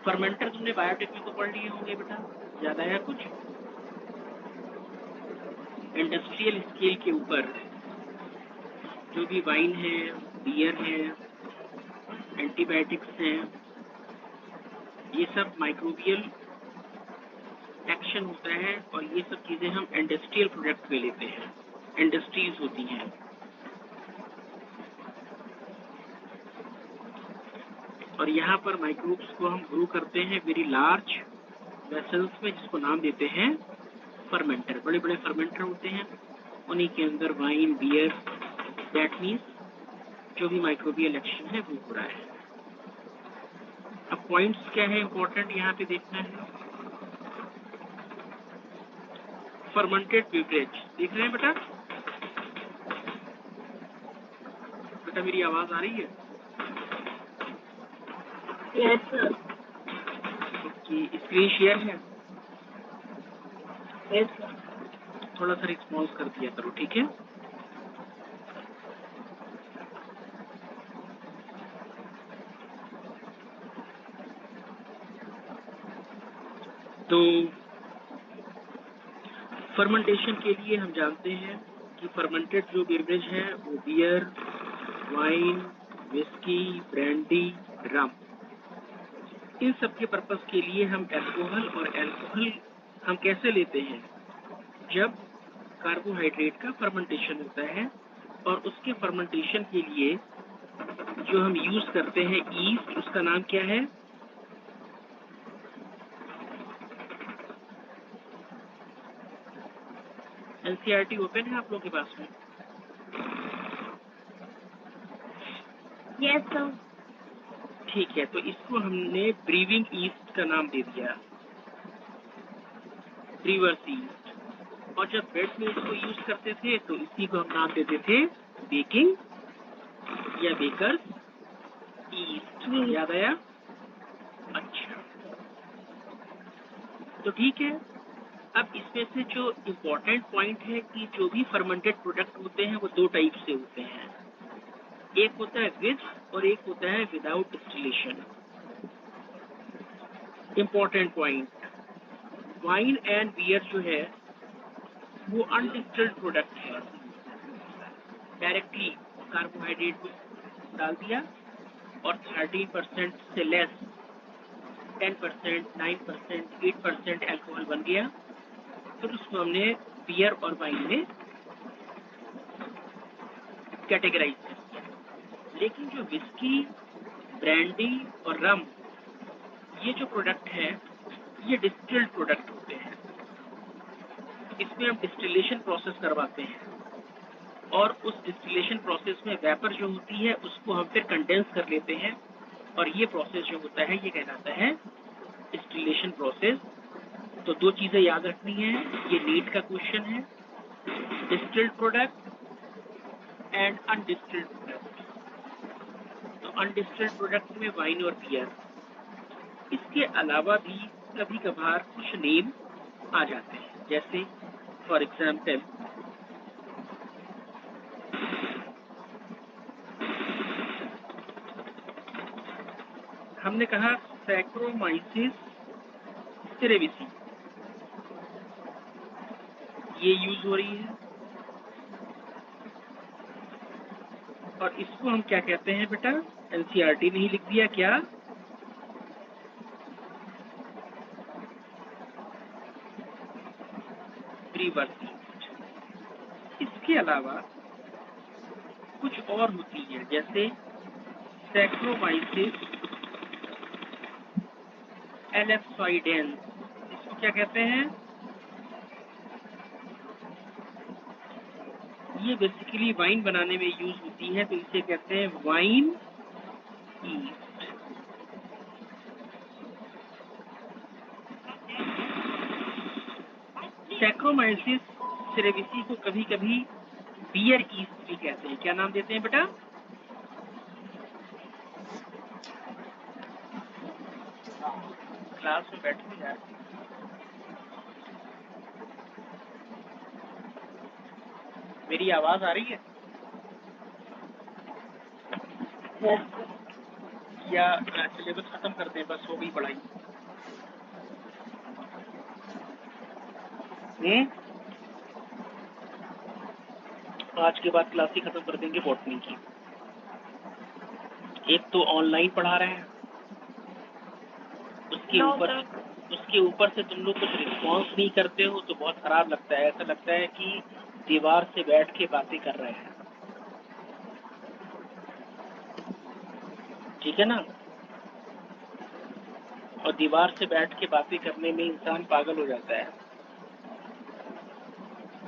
Fermenter तुमने biotech में तो पढ़ लिए होंगे बेटा, याद आया कुछ? इंडस्ट्रियल स्केल के ऊपर जो भी वाइन है, बियर है, एंटीबायोटिक्स हैं, ये सब माइक्रोबियल एक्शन होता है और ये सब चीजें हम इंडस्ट्रियल प्रोडक्ट में लेते हैं, इंडस्ट्रीज होती हैं। और यहाँ पर माइक्रोब्स को हम ग्रो करते हैं वेरी लार्ज वेसल्स में, जिसको नाम देते हैं फर्मेंटर। बड़े बड़े फर्मेंटर होते हैं, उन्हीं के अंदर वाइन, बियर, दैट मीन्स जो भी माइक्रोबियल एक्शन है वो हो रहा है। अब पॉइंट्स क्या है इंपॉर्टेंट यहाँ पे देखना है। फर्मेंटेड बेवरेज देख रहे हैं बेटा? बेटा मेरी आवाज आ रही है? Yes sir. Okay, screen share है? Yes sir. थोड़ा सा रिस्पॉन्स कर दिया करो, ठीक है? तो फर्मेंटेशन के लिए हम जानते हैं कि फर्मेंटेड जो बेवरेज है वो बियर, वाइन, विस्की, ब्रांडी, रम, इन सब के पर्पस के लिए हम अल्कोहल, और अल्कोहल हम कैसे लेते हैं? जब कार्बोहाइड्रेट का फर्मेंटेशन होता है, और उसके फर्मेंटेशन के लिए जो हम यूज करते हैं ईस्ट, उसका नाम क्या है? एनसीईआरटी ओपन है आप लोगों के पास में? Yes sir. ठीक है, तो इसको हमने ब्रीविंग ईस्ट का नाम दे दिया, ब्रीवर्स ईस्ट। और जब ब्रेड में इसको यूज करते थे तो इसी को हम नाम देते थे बेकिंग या बेकर्स ईस्ट। याद आया? अच्छा, तो ठीक है। अब इसमें से जो इम्पोर्टेंट पॉइंट है कि जो भी फर्मेंटेड प्रोडक्ट होते हैं वो दो टाइप से होते हैं, एक होता है विद और एक होता है without distillation. Important point, wine and beer जो है वो अनडिस्टिल्ड प्रोडक्ट है। डायरेक्टली कार्बोहाइड्रेट को डाल दिया और 13% से लेस 10%, 9%, 8% अल्कोहल बन गया, फिर उसको हमने बियर और वाइन में कैटेगराइज कर दिया। लेकिन जो विस्की, ब्रांडी और रम, ये जो प्रोडक्ट है ये डिस्टिल्ड प्रोडक्ट होते हैं। इसमें हम डिस्टिलेशन प्रोसेस करवाते हैं और उस डिस्टिलेशन प्रोसेस में वेपर जो होती है उसको हम फिर कंडेंस कर लेते हैं, और ये प्रोसेस जो होता है ये कहलाता है डिस्टिलेशन प्रोसेस। तो दो चीजें याद रखनी है, ये नीट का क्वेश्चन है, डिस्टिल्ड प्रोडक्ट एंड अनडिस्टिल्ड प्रोडक्ट। तो अनडिस्टिल्ड प्रोडक्ट में वाइन और बियर, इसके अलावा भी कभी कभार कुछ नेम आ जाते हैं, जैसे फॉर एग्जाम्पल हमने कहा सैक्रोमाइसिस सेरेविसी, ये यूज हो रही है, और इसको हम क्या कहते हैं बेटा? एनसीईआरटी ने ही लिख दिया क्या? Brewers east. इसके अलावा कुछ और होती है, जैसे सैक्रोमाइसिस एलेप्सोइडेंस, इसको क्या कहते हैं? ये बेसिकली वाइन बनाने में यूज होती है, तो इसे कहते हैं वाइन ईस्ट। सैक्रोमाइसिस सेरेविसी को कभी कभी बियर ईस्ट भी कहते हैं। क्या नाम देते हैं बेटा? क्लास में बैठो यार। मेरी आवाज आ रही है? Yes sir. या सिलेबस खत्म कर दें, बस हो गई पढ़ाई। आज के बाद क्लास ही खत्म कर देंगे बॉटनी की। एक तो ऑनलाइन पढ़ा रहे हैं, उसके ऊपर से तुम लोग कुछ रिस्पॉन्स नहीं करते हो तो बहुत खराब लगता है। ऐसा लगता है कि दीवार से बैठ के बातें कर रहे हैं, ठीक है ना। और दीवार से बैठ के बातें करने में इंसान पागल हो जाता है।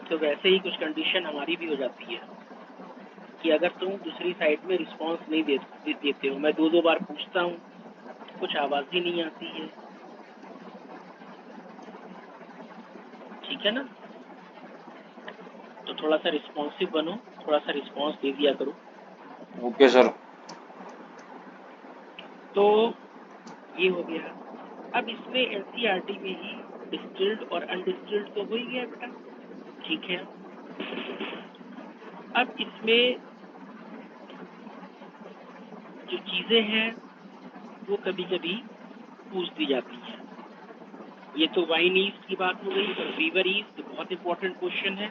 तो वैसे ही कुछ कंडीशन हमारी भी हो जाती है कि अगर तुम दूसरी साइड में रिस्पॉन्स नहीं देते हो, मैं 2 बार पूछता हूँ, कुछ आवाज ही नहीं आती है, ठीक है ना। तो थोड़ा सा रिस्पॉन्सिव बनो, थोड़ा सा रिस्पॉन्स दे दिया करो। Okay sir. तो ये हो गया। अब इसमें एनसीईआरटी में ही डिस्टिल्ड और अनडिस्टिल्ड तो हो ही गया बेटा, ठीक है। अब इसमें जो चीजें हैं वो कभी कभी पूछ दी जाती है। ये तो वाइन ईस्ट की बात हो गई, और रीवर ईस्ट बहुत इंपॉर्टेंट क्वेश्चन है,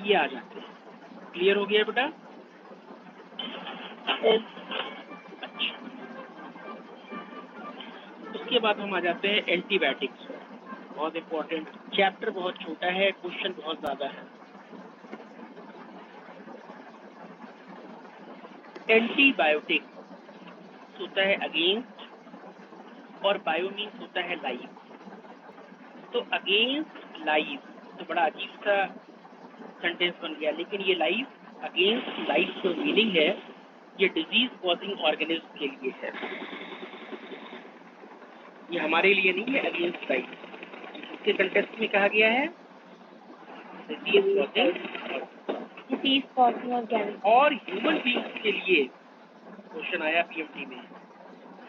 ये आ जाते हैं। क्लियर हो गया बेटा? अच्छा, उसके बाद हम आ जाते हैं एंटीबायोटिक्स। बहुत इंपॉर्टेंट चैप्टर, बहुत छोटा है, क्वेश्चन बहुत ज्यादा है। एंटीबायोटिक होता है अगेंस्ट, और बायो मीन्स होता है लाइव। तो अगेंस्ट लाइव तो बड़ा अजीब सा सेंटेंस बन गया, लेकिन ये लाइव, अगेंस्ट लाइव जो मीनिंग है ये डिजीज कॉजिंग ऑर्गेनिज्म के लिए है, ये हमारे लिए नहीं है। अगेंस्ट लाइव इसके कंटेक्स्ट में कहा गया है डिजीज कॉजिंग ऑर्गेनिज्म। और ह्यूमन बींग्स के लिए क्वेश्चन आया पीएमटी में,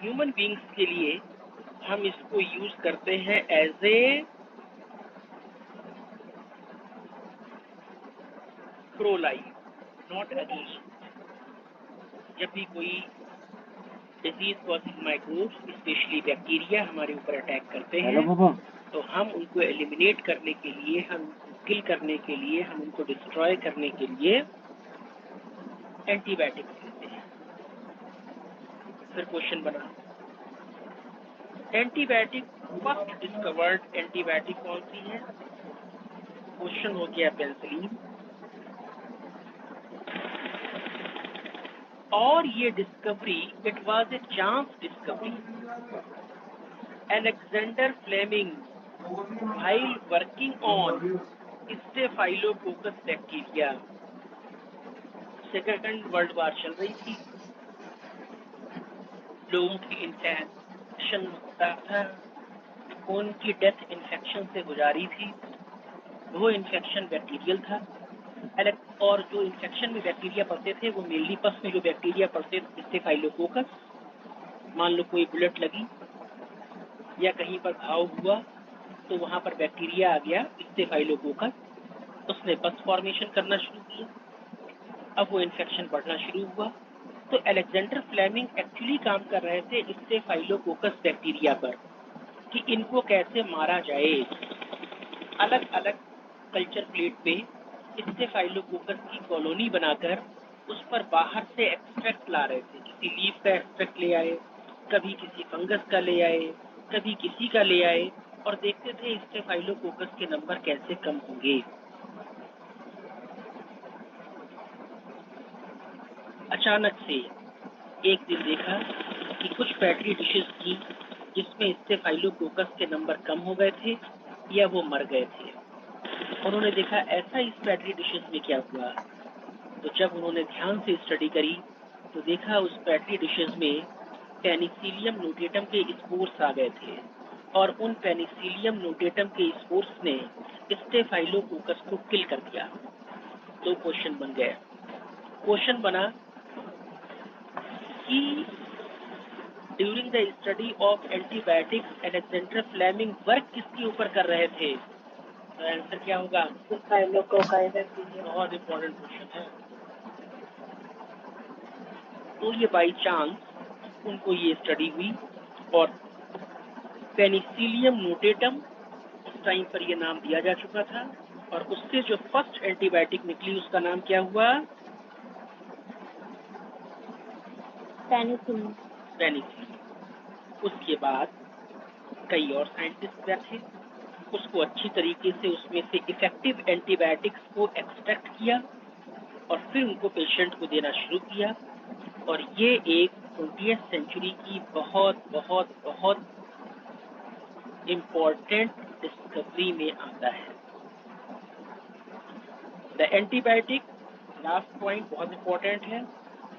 ह्यूमन बींग्स के लिए हम इसको यूज करते हैं as a pro life, not against. जब भी कोई disease causing microbes, specially bacteria हमारे ऊपर अटैक करते हैं, तो हम उनको एलिमिनेट करने के लिए, हम किल करने के लिए, हम उनको डिस्ट्रॉय करने के लिए एंटीबायोटिक्स लेते हैं। फिर क्वेश्चन बना, एंटीबायोटिक फर्स्ट डिस्कवर्ड एंटीबायोटिक कौन सी है? क्वेश्चन हो गया पेंसिलिन। और ये discovery, it was a chance discovery. Alexander Fleming while working on staphylococcus bacteria, second world war चल रही थी, लोगों की इन्फेक्शन होता था, उनकी डेथ इन्फेक्शन से गुजारी थी, वो इन्फेक्शन बैक्टीरियल था। और जो इन्फेक्शन में बैक्टीरिया पड़ते थे वो मेनली पस में जो बैक्टीरिया पड़ते थे स्टेफाइलोकोकस। मान लो कोई बुलेट लगी या कहीं पर घाव हुआ तो वहां पर बैक्टीरिया आ गया स्टेफाइलोकोकस, उसने पस फॉर्मेशन करना शुरू किया, अब वो इन्फेक्शन बढ़ना शुरू हुआ। तो अलेक्जेंडर फ्लेमिंग एक्चुअली काम कर रहे थे स्टेफाइलोकोकस बैक्टीरिया पर कि इनको कैसे मारा जाए। अलग अलग कल्चर प्लेट पे स्टेफाइलोकोकस की कॉलोनी बनाकर उस पर बाहर से एक्सट्रैक्ट ला रहे थे। किसी लीफ का एक्सट्रैक्ट ले आए, कभी किसी फंगस का ले आए, कभी किसी का ले आए, और देखते थे स्टेफाइलोकोकस के नंबर कैसे कम होंगे। अचानक से एक दिन देखा कि कुछ पैट्री डिशेस थी जिसमें स्टेफाइलोकोकस के नंबर कम हो गए थे या वो मर गए थे। उन्होंने देखा ऐसा इस पैट्री डिशेस में क्या हुआ। तो जब उन्होंने ध्यान से स्टडी करी तो देखा उस पैट्री डिशेस में पेनिसिलियम नोटेटम के स्पोर्स आ गए थे, और उन पेनिसिलियम नोटेटम के स्पोर्स ने स्टेफाइलोकोकस को किल कर दिया। तो क्वेश्चन बन गया, क्वेश्चन बना कि during the study of antibiotics Alexander Fleming work किसके ऊपर कर रहे थे? तो आंसर क्या होगा? बहुत इंपॉर्टेंट क्वेश्चन है। तो ये बाई चांस उनको ये स्टडी हुई, और पेनिसिलियम नोटेटम उस टाइम पर ये नाम दिया जा चुका था, और उससे जो फर्स्ट एंटीबायोटिक निकली उसका नाम क्या हुआ? पेनिसिलिन। उसके बाद कई और साइंटिस्ट बैठे, उसको अच्छी तरीके से उसमें से इफेक्टिव एंटीबायोटिक्स को एक्सट्रैक्ट किया और फिर उनको पेशेंट को देना शुरू किया, और ये एक 20th सेंचुरी की बहुत बहुत बहुत इम्पोर्टेंट डिस्कवरी में आता है। द एंटीबायोटिक, लास्ट पॉइंट बहुत इम्पोर्टेंट है,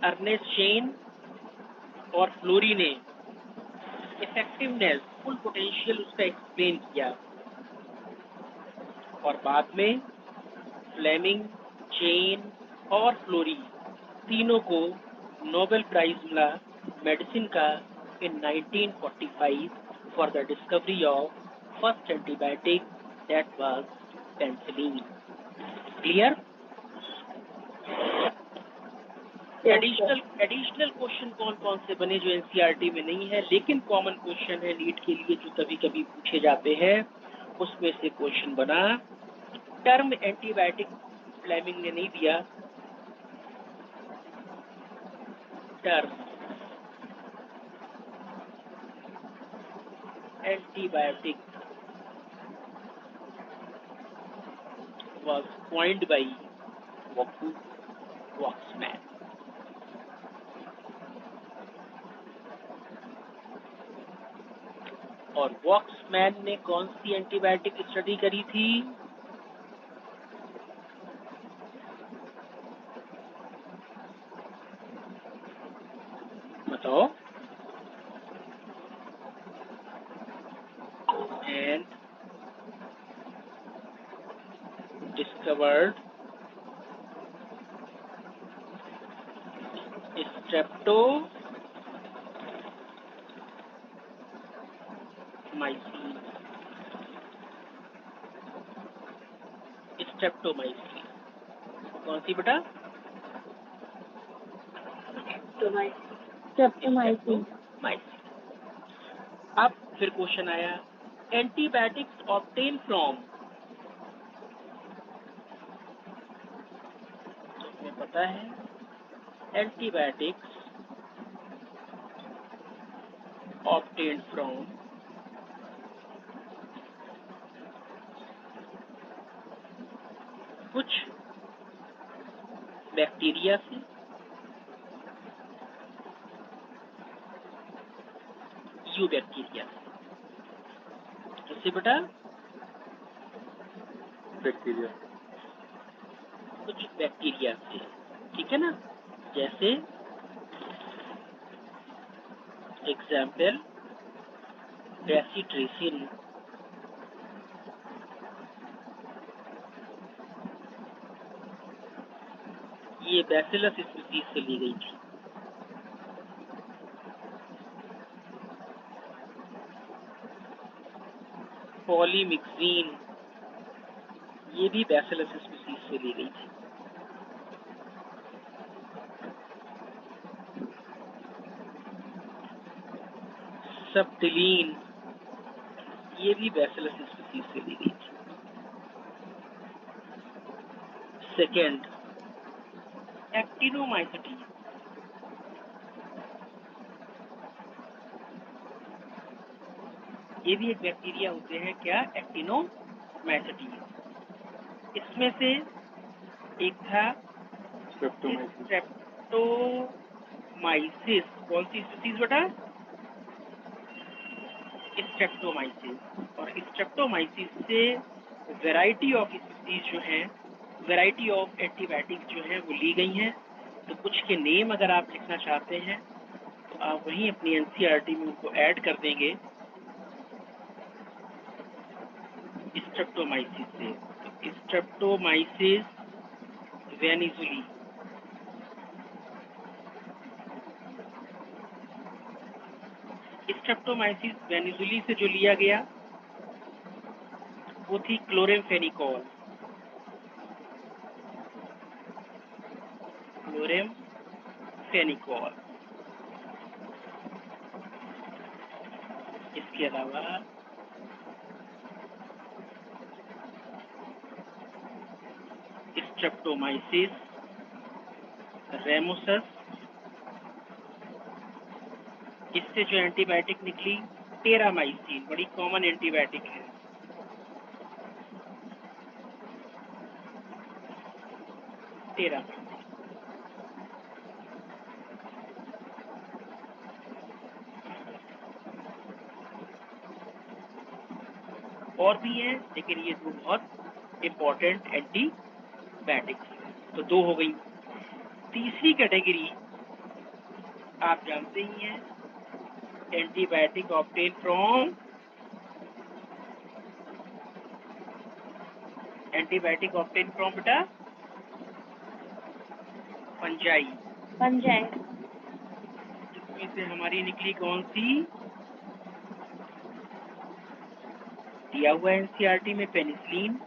अर्नेस्ट शेन और फ्लोरी ने इफेक्टिवनेस, फुल पोटेंशियल उसका एक्सप्लेन किया, और बाद में फ्लेमिंग, चेन और फ्लोरी तीनों को नोबेल प्राइज मिला मेडिसिन का इन 1945 for the discovery of first antibiotic, that was penicillin. Clear? Additional question कौन कौन से बने जो एनसीईआरटी में नहीं है लेकिन कॉमन क्वेश्चन है नीट के लिए, जो कभी कभी पूछे जाते हैं, उसमें से क्वेश्चन बना, टर्म एंटीबायोटिक फ्लेमिंग ने नहीं दिया, term antibiotic was coined by Voxman. और वॉक्समैन ने कौन सी एंटीबायोटिक स्टडी करी थी? बताओ। And discovered streptomycin. स्ट्रेप्टोमाइसिन कौन सी बेटा? स्ट्रेप्टोमाइसिन। अब फिर क्वेश्चन आया, एंटीबायोटिक्स ऑब्टेन फ्रॉम, तुम्हें पता है एंटीबायोटिक्स ऑब्टेन फ्रॉम कुछ बैक्टीरिया से, यू बैक्टीरिया से। किससे बेटा? बैक्टीरिया, कुछ बैक्टीरिया से, ठीक है ना। जैसे एग्जाम्पल रेसिट्रेसिन, ये बैसिलस स्पीसीज से ली गई थी। पॉलीमिक्सिन, ये भी बैसिलस स्पीसीज से ली गई थी। सब्टिलीन, ये भी बैसिलस स्पीसीज से ली गई थी। सेकेंड, एक्टिनोमाइसिटीन, ये भी एक बैक्टीरिया होते हैं, क्या? एक्टिनोमाइसिटीन। इसमें से एक था स्ट्रेप्टोमाइसिस, कौन सी स्पीसीज बेटा? स्ट्रेप्टोमाइसिस। और स्ट्रेप्टोमाइसिस से वैरायटी ऑफ स्पीसीज जो है, वैरायटी ऑफ एंटीबायोटिक जो है वो ली गई हैं। तो कुछ के नेम अगर आप लिखना चाहते हैं तो आप वहीं अपनी एनसीईआरटी में उनको ऐड कर देंगे स्ट्रेप्टोमाइसिस से। तो स्ट्रेप्टोमाइसिस वेनिजुली, स्ट्रेप्टोमाइसिस वेनिजुली से जो लिया गया वो थी क्लोरेमफेनिकोल, क्लोरेमफेनिकोल। इसके अलावा स्ट्रेप्टोमाइसिस, रेमोसस, इससे जो एंटीबायोटिक निकली टेरामाइसिन, बड़ी कॉमन एंटीबायोटिक है। टेरामाइसिन और भी है, लेकिन ये दो बहुत इम्पोर्टेंट एंटीबायोटिक्स हैं। तो दो हो गई। तीसरी कैटेगरी आप जानते ही हैं, एंटीबायोटिक ऑब्टेन फ्रॉम बेटा फंजाई। जिसमें से हमारी निकली कौन सी, दिया हुआ एनसीईआरटी में पेनिसिलिन,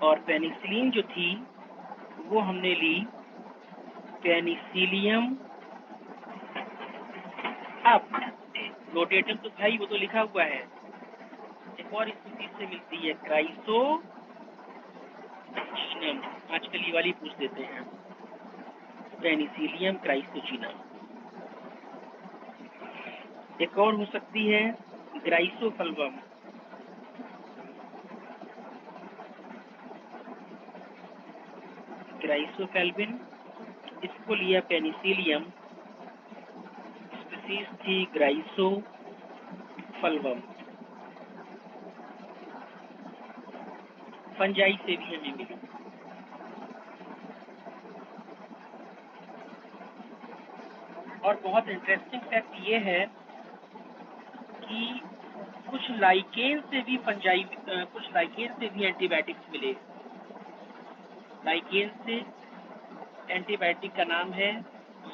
और पेनिसिलिन जो थी वो हमने ली पेनिसिलियम। अब नोटेटम तो भाई वो तो लिखा हुआ है, एक और स्थिति से मिलती है क्राइसोजीनम। आजकल ये वाली पूछ देते हैं, पेनिसिलियम क्राइसोजीनम। एक और हो सकती है ग्राइसोफल्वम। ग्राइसोफेल्विन, इसको लिया पेनिसिलियम, स्पीसीज थी ग्राइसोफल्वम। फंजाई से भी हमें मिली। और बहुत इंटरेस्टिंग फैक्ट ये है कि कुछ लाइकेन से भी एंटीबायोटिक्स मिले। लाइकेन से एंटीबायोटिक का नाम है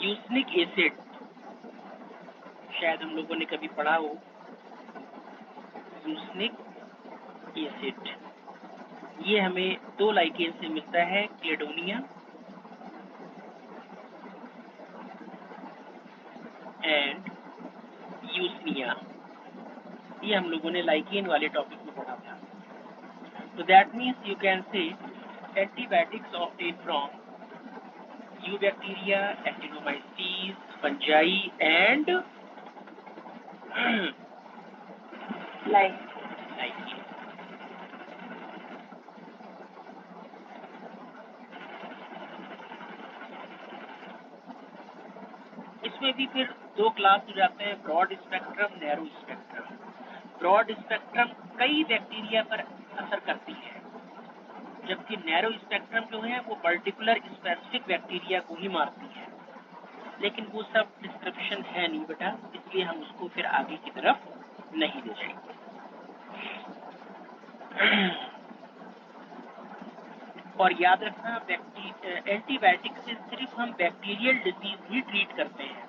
यूसनिक एसिड, शायद हम लोगों ने कभी पढ़ा हो यूसनिक एसिड। ये हमें दो लाइकेन से मिलता है, क्लेडोनिया एंड यूसनिया। ये हम लोगों ने लाइकेन वाले टॉपिक में पढ़ा था। तो that means you can say antibiotics obtain from eubacteria, actinomyces, fungi and lichen. इसमें भी फिर दो क्लास हो जाते हैं, broad spectrum, narrow spectrum. Broad spectrum कई बैक्टीरिया पर असर करती है, जबकि नैरो स्पेक्ट्रम जो है वो पर्टिकुलर स्पेसिफिक बैक्टीरिया को ही मारती है। लेकिन वो सब डिस्क्रिप्शन है नहीं बेटा, इसलिए हम उसको फिर आगे की तरफ नहीं ले जाएंगे। और याद रखना, एंटीबायोटिक से सिर्फ हम बैक्टीरियल डिजीज ही ट्रीट करते हैं,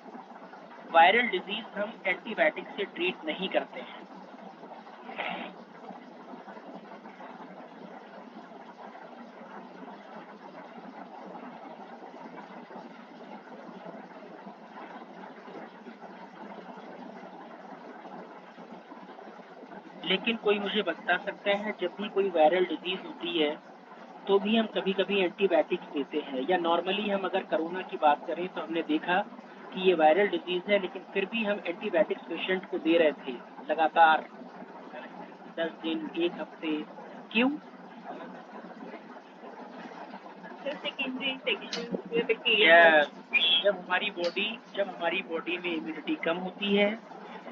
वायरल डिजीज हम एंटीबायोटिक से ट्रीट नहीं करते हैं। लेकिन कोई मुझे बता सकता है, जब भी कोई वायरल डिजीज होती है तो भी हम कभी कभी एंटीबायोटिक्स देते हैं, या नॉर्मली हम अगर कोरोना की बात करें तो हमने देखा कि ये वायरल डिजीज है, लेकिन फिर भी हम एंटीबायोटिक्स पेशेंट को दे रहे थे लगातार 10 दिन, एक हफ्ते। क्यों? सेकेंडरी इन्फेक्शन जब हमारी बॉडी में इम्यूनिटी कम होती है,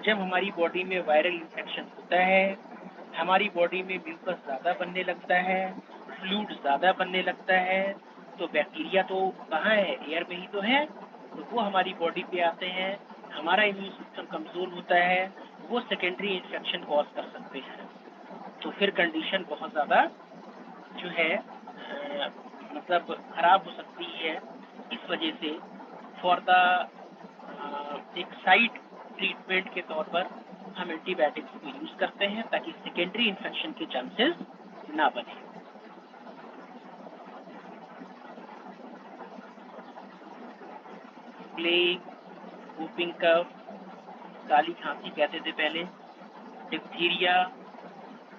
जब हमारी बॉडी में वायरल इन्फेक्शन होता है, हमारी बॉडी में म्यूकस ज़्यादा बनने लगता है, फ्लूइड ज़्यादा बनने लगता है, तो बैक्टीरिया तो कहाँ है, एयर में ही तो है, तो वो हमारी बॉडी पे आते हैं, हमारा इम्यून सिस्टम कमज़ोर होता है, वो सेकेंडरी इन्फेक्शन कॉज कर सकते हैं। तो फिर कंडीशन बहुत ज़्यादा जो है मतलब खराब हो सकती है। इस वजह से फॉर द एक साइड ट्रीटमेंट के तौर पर हम एंटीबायोटिक्स को यूज करते हैं, ताकि सेकेंडरी इन्फेक्शन के चांसेस ना बने। प्लेग, वूपिंग कफ, काली खांसी कहते थे पहले, डिप्थीरिया,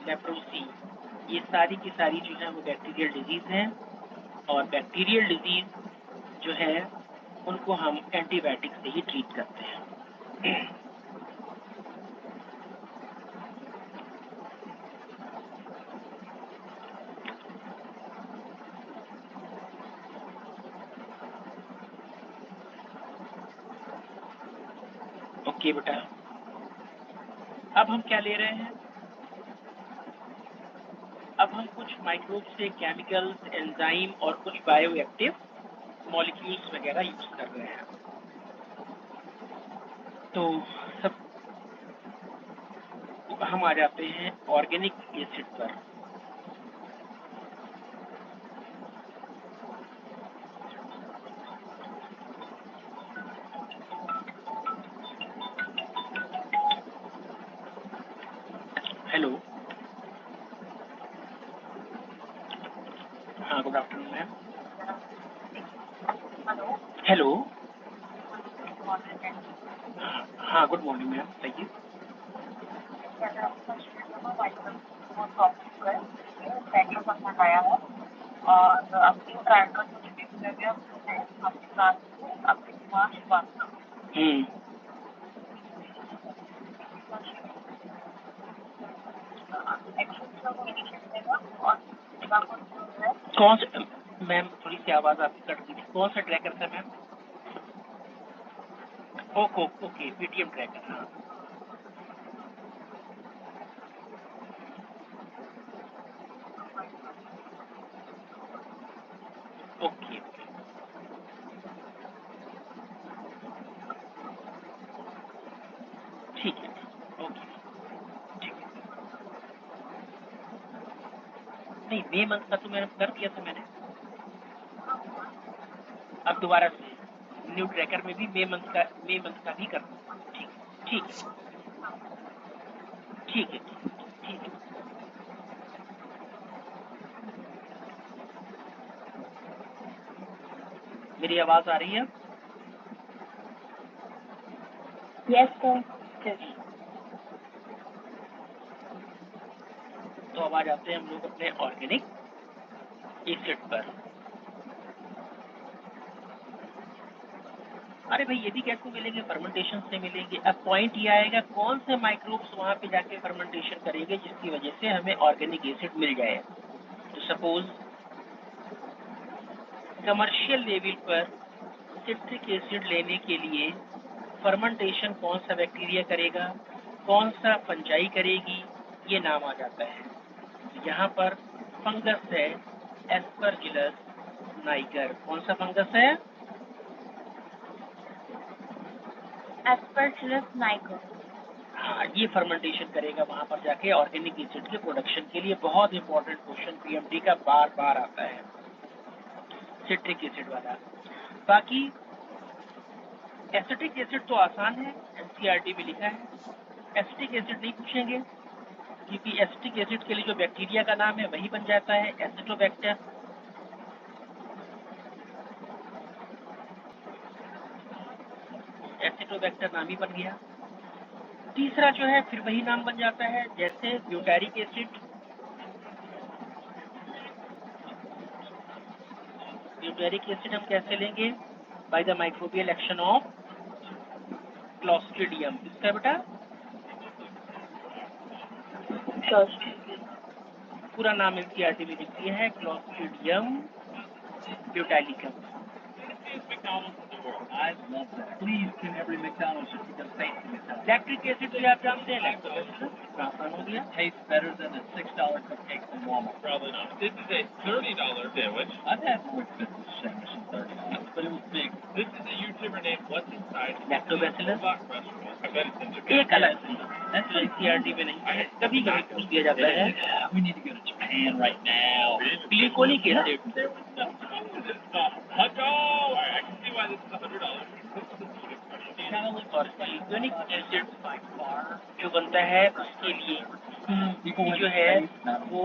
लेप्रोसी, ये सारी की सारी जो है वो बैक्टीरियल डिजीज हैं, और बैक्टीरियल डिजीज जो है उनको हम एंटीबायोटिक से ही ट्रीट करते हैं। ओके बेटा, अब हम क्या ले रहे हैं? अब हम कुछ माइक्रोब से केमिकल्स, एंजाइम और कुछ बायो एक्टिव मॉलिक्यूल्स वगैरह यूज कर रहे हैं। तो सब हम आ जाते हैं ऑर्गेनिक एसिड पर। हेलो, हाँ, गुड आफ्टरनून मैम। हेलो, हाँ, गुड मॉर्निंग मैम, बताइए। और अपनी ब्रांड का जो डिस्प्ले है अपनी ब्रांड को अपने दिमाग से बात कौन सा मैम, थोड़ी सी आवाज आपकी कट गई थी, कौन सा ट्रैकर था मैम? Okay, Paytm tracker. हाँ, ओके, ठीक है, ओके, ठीक है। नहीं, मे मंथ का तो मैंने कर दिया था मैंने। अब दोबारा से न्यू ट्रैकर में भी मे मंथ का भी कर दूँ। ठीक ठीक है, ठीक है, ठीक है। मेरी आवाज आ रही है? Yes sir. तो अब आ जाते हैं हम लोग अपने ऑर्गेनिक एसिड पर। अरे भाई, ये भी कैसे मिलेंगे? फर्मेंटेशन से मिलेंगे। अब पॉइंट ये आएगा, कौन से माइक्रोब्स वहां पे जाके फर्मेंटेशन करेंगे जिसकी वजह से हमें ऑर्गेनिक एसिड मिल जाए। तो सपोज कमर्शियल लेवल पर सिट्रिक एसिड लेने के लिए फर्मेंटेशन कौन सा बैक्टीरिया करेगा, कौन सा फंजाई करेगी, ये नाम आ जाता है। यहाँ पर फंगस है एस्परजिलस नाइगर। कौन सा फंगस है? Aspergillus Niger. हाँ, ये फर्मेंटेशन करेगा वहां पर जाके ऑर्गेनिक एसिड के प्रोडक्शन के लिए। बहुत इंपॉर्टेंट क्वेश्चन पीएमटी का बार बार आता है, सिट्रिक एसिड वाला। बाकी एसिटिक एसिड तो आसान है, एनसीईआरटी में लिखा है। एसिटिक एसिड नहीं पूछेंगे, क्योंकि एसिटिक एसिड के लिए जो बैक्टीरिया का नाम है वही बन जाता है एसिटोबैक्टर। एसिटोबैक्टर नाम ही बन गया। तीसरा जो है फिर वही नाम बन जाता है, जैसे ब्यूटारिक एसिड। ब्यूटारिक एसिड हम कैसे लेंगे? By the microbial action of Clostridium. किसका बेटा? पूरा नाम एनसीईआरटी में लिख दिया है, क्लॉस्ट्रिडियम ब्यूटाइलिकम। लैक्टिक एसिड भी आप जानते हैं, लैक्टोबैसिलस। आसान हो गया। Tastes better than a $6 cupcake from Walmart. Probably not. This is a $30 sandwich. I've had more expensive sandwiches than $30, but it was big. This is a YouTuber named What's Inside. Lactobacillus Robot restaurant. I bet it's in Japan. एक अलग जो NCERT में नहीं है, कभी कभी पूछ दिया जाता है। Yeah, we need to go to Japan right now. ग्लिकोलिक acid. There was nothing wrong with it. Oh, I can see why this is $100. और ग्लिकोलिक एसिड जो बनता है उसके लिए जो है वो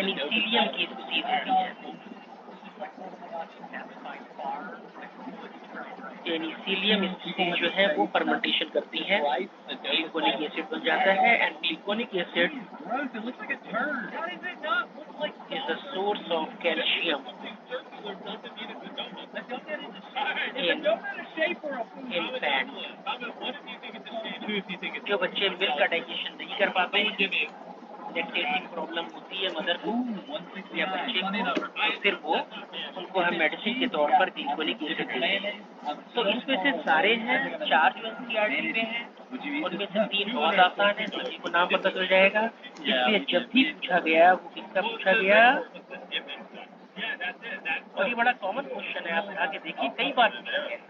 एनिसिलियम की स्पीसीज होती है। यानी सीलियम स्पीसीज जो है वो फर्मेंटेशन करती है, ग्लूकोनिक एसिड बन जाता है, and gluconic acid is the source of calcium in fat. जो बच्चे मिल्क का डाइजेशन नहीं कर पाते हैं, लैक्टेटिंग प्रॉब्लम होती है मदर को या बच्चे को, तो फिर वो उनको हम मेडिसिन के तौर पर ग्लूकोनिक एसिड देते हैं। तो इसमें से सारे हैं 4 जो एनसीईआरटी में हैं, उनमें से 3 बहुत आसान है, सभी को नाम पता चल जाएगा। इसलिए जब भी पूछा गया वो किसका पूछा गया, और ये बड़ा कॉमन क्वेश्चन है, आप उठा के देखिए, कई बार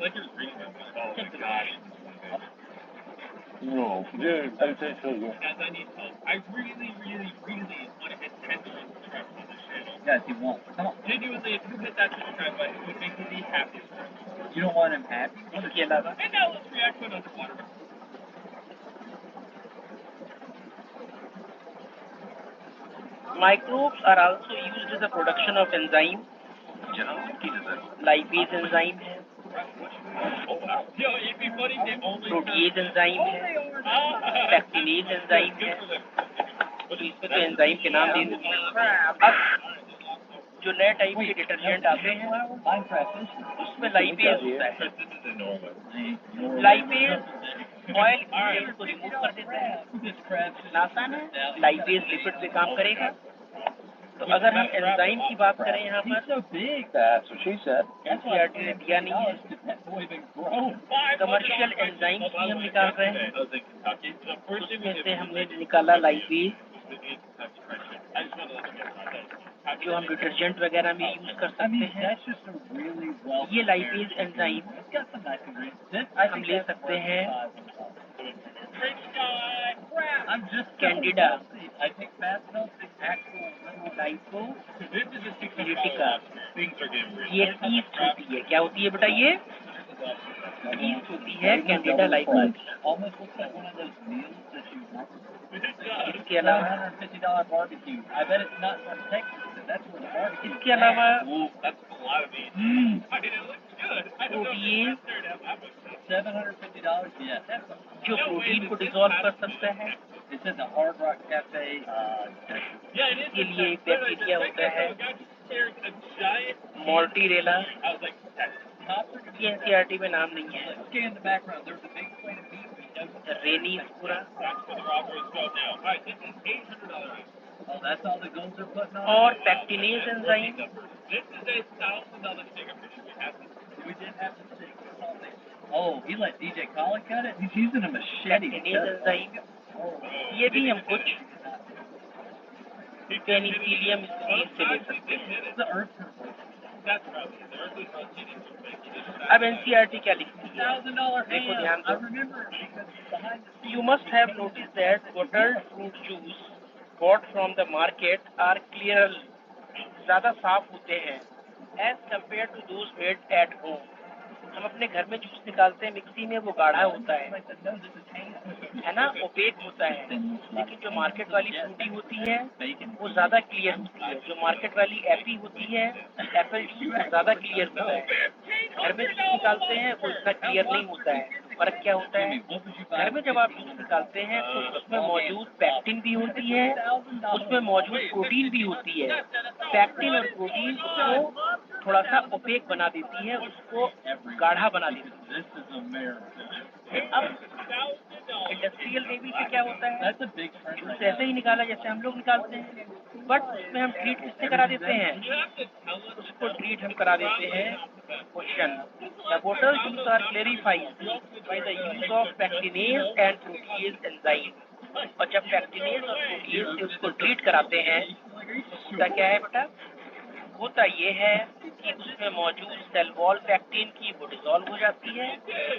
पूछा गया। No, dude, I say so. Guys, I need help. I really want to hit 10 million subscribers on this channel. Yes, you won't. Come on. Genuinely, if you hit that subscribe button, it would make me the happiest person. You don't want him happy? इसके अलावा And now let's react to an underwater. microbes are also used in the production of enzyme, lipase enzyme है, Yo, it'd be funny if they only protease enzyme है, pectinase enzyme है, तो इसमें तो enzyme के नाम दे देते हैं। अब जो नए टाइप के डिटर्जेंट आते हैं उसमें लाइपेज होता है, लाइपेज ऑयल की को रिमूव कर देता है, आसान है, लाइपेज लिपिड पे काम करेगा। तो अगर हम एंजाइम की बात करें यहाँ पर, एनसीईआरटी ने दिया नहीं है, कमर्शियल एंजाइम भी हम निकाल रहे हैं, उसमें से हमने निकाला लाइपेज, जो हम डिटर्जेंट वगैरह में यूज कर सकते हैं। ये लाइपेज एंजाइम हम ले सकते हैं कैंडिडा लाइपोलिटिका, ये ईस्ट होती है, क्या होती है बेटा, ये ईस्ट होती है कैंडिडा लाइपोलिटिका। इसके अलावा प्रोटीन जो प्रोटीन को डिसॉल्व कर सकता है, इसके लिए एक बैक्टीरिया होता है मोर्टीरेला, ये एनसीईआरटी में नाम नहीं है, रेनीस्पुरा, और पैक्टिनेज एंजाइम, पैक्टिनेज एंजाइम, ये भी हम कुछ पेनिसिलियम स्पीसीज से ले सकते हैं। अब एनसीईआरटी क्या लिखती है, देखो ध्यान दो। You must have notice that bottled fruit juice bought from the market are clear, ज्यादा साफ होते हैं as compare to those made at home. हम अपने घर में जूस निकालते हैं मिक्सी में, वो गाढ़ा होता है ना, ओपेक होता है, लेकिन जो मार्केट वाली फ्रूटी होती है वो ज्यादा क्लियर होती है। जो मार्केट वाली एपी होती है, एप्पल जूस ज्यादा क्लियर होता है। घर में जूस निकालते हैं वो इतना क्लियर नहीं होता है। फर्क क्या होता है, घर में जब आप जूस निकालते हैं तो उसमें मौजूद पैक्टिन भी होती है, उसमें मौजूद प्रोटीन भी होती है। पैक्टिन और प्रोटीन उसको थोड़ा सा ओपेक बना देती है, उसको गाढ़ा बना देती है। अब इंडस्ट्रियल लेवल पे क्या होता है, जूस ऐसे ही निकाला जैसे हम लोग निकालते हैं, बट उसमें हम ट्रीट किससे करा देते हैं, उसको ट्रीट हम करा देते हैं question. The bottle juice are clarified by the use of pectinase and protease enzyme. और जब पैक्टिनेज और प्रोटीएज से उसको ट्रीट कराते हैं तो क्या है बेटा, होता ये है कि उसमें मौजूद सेल वॉल पैक्टिन की वो डिसॉल्व हो जाती है,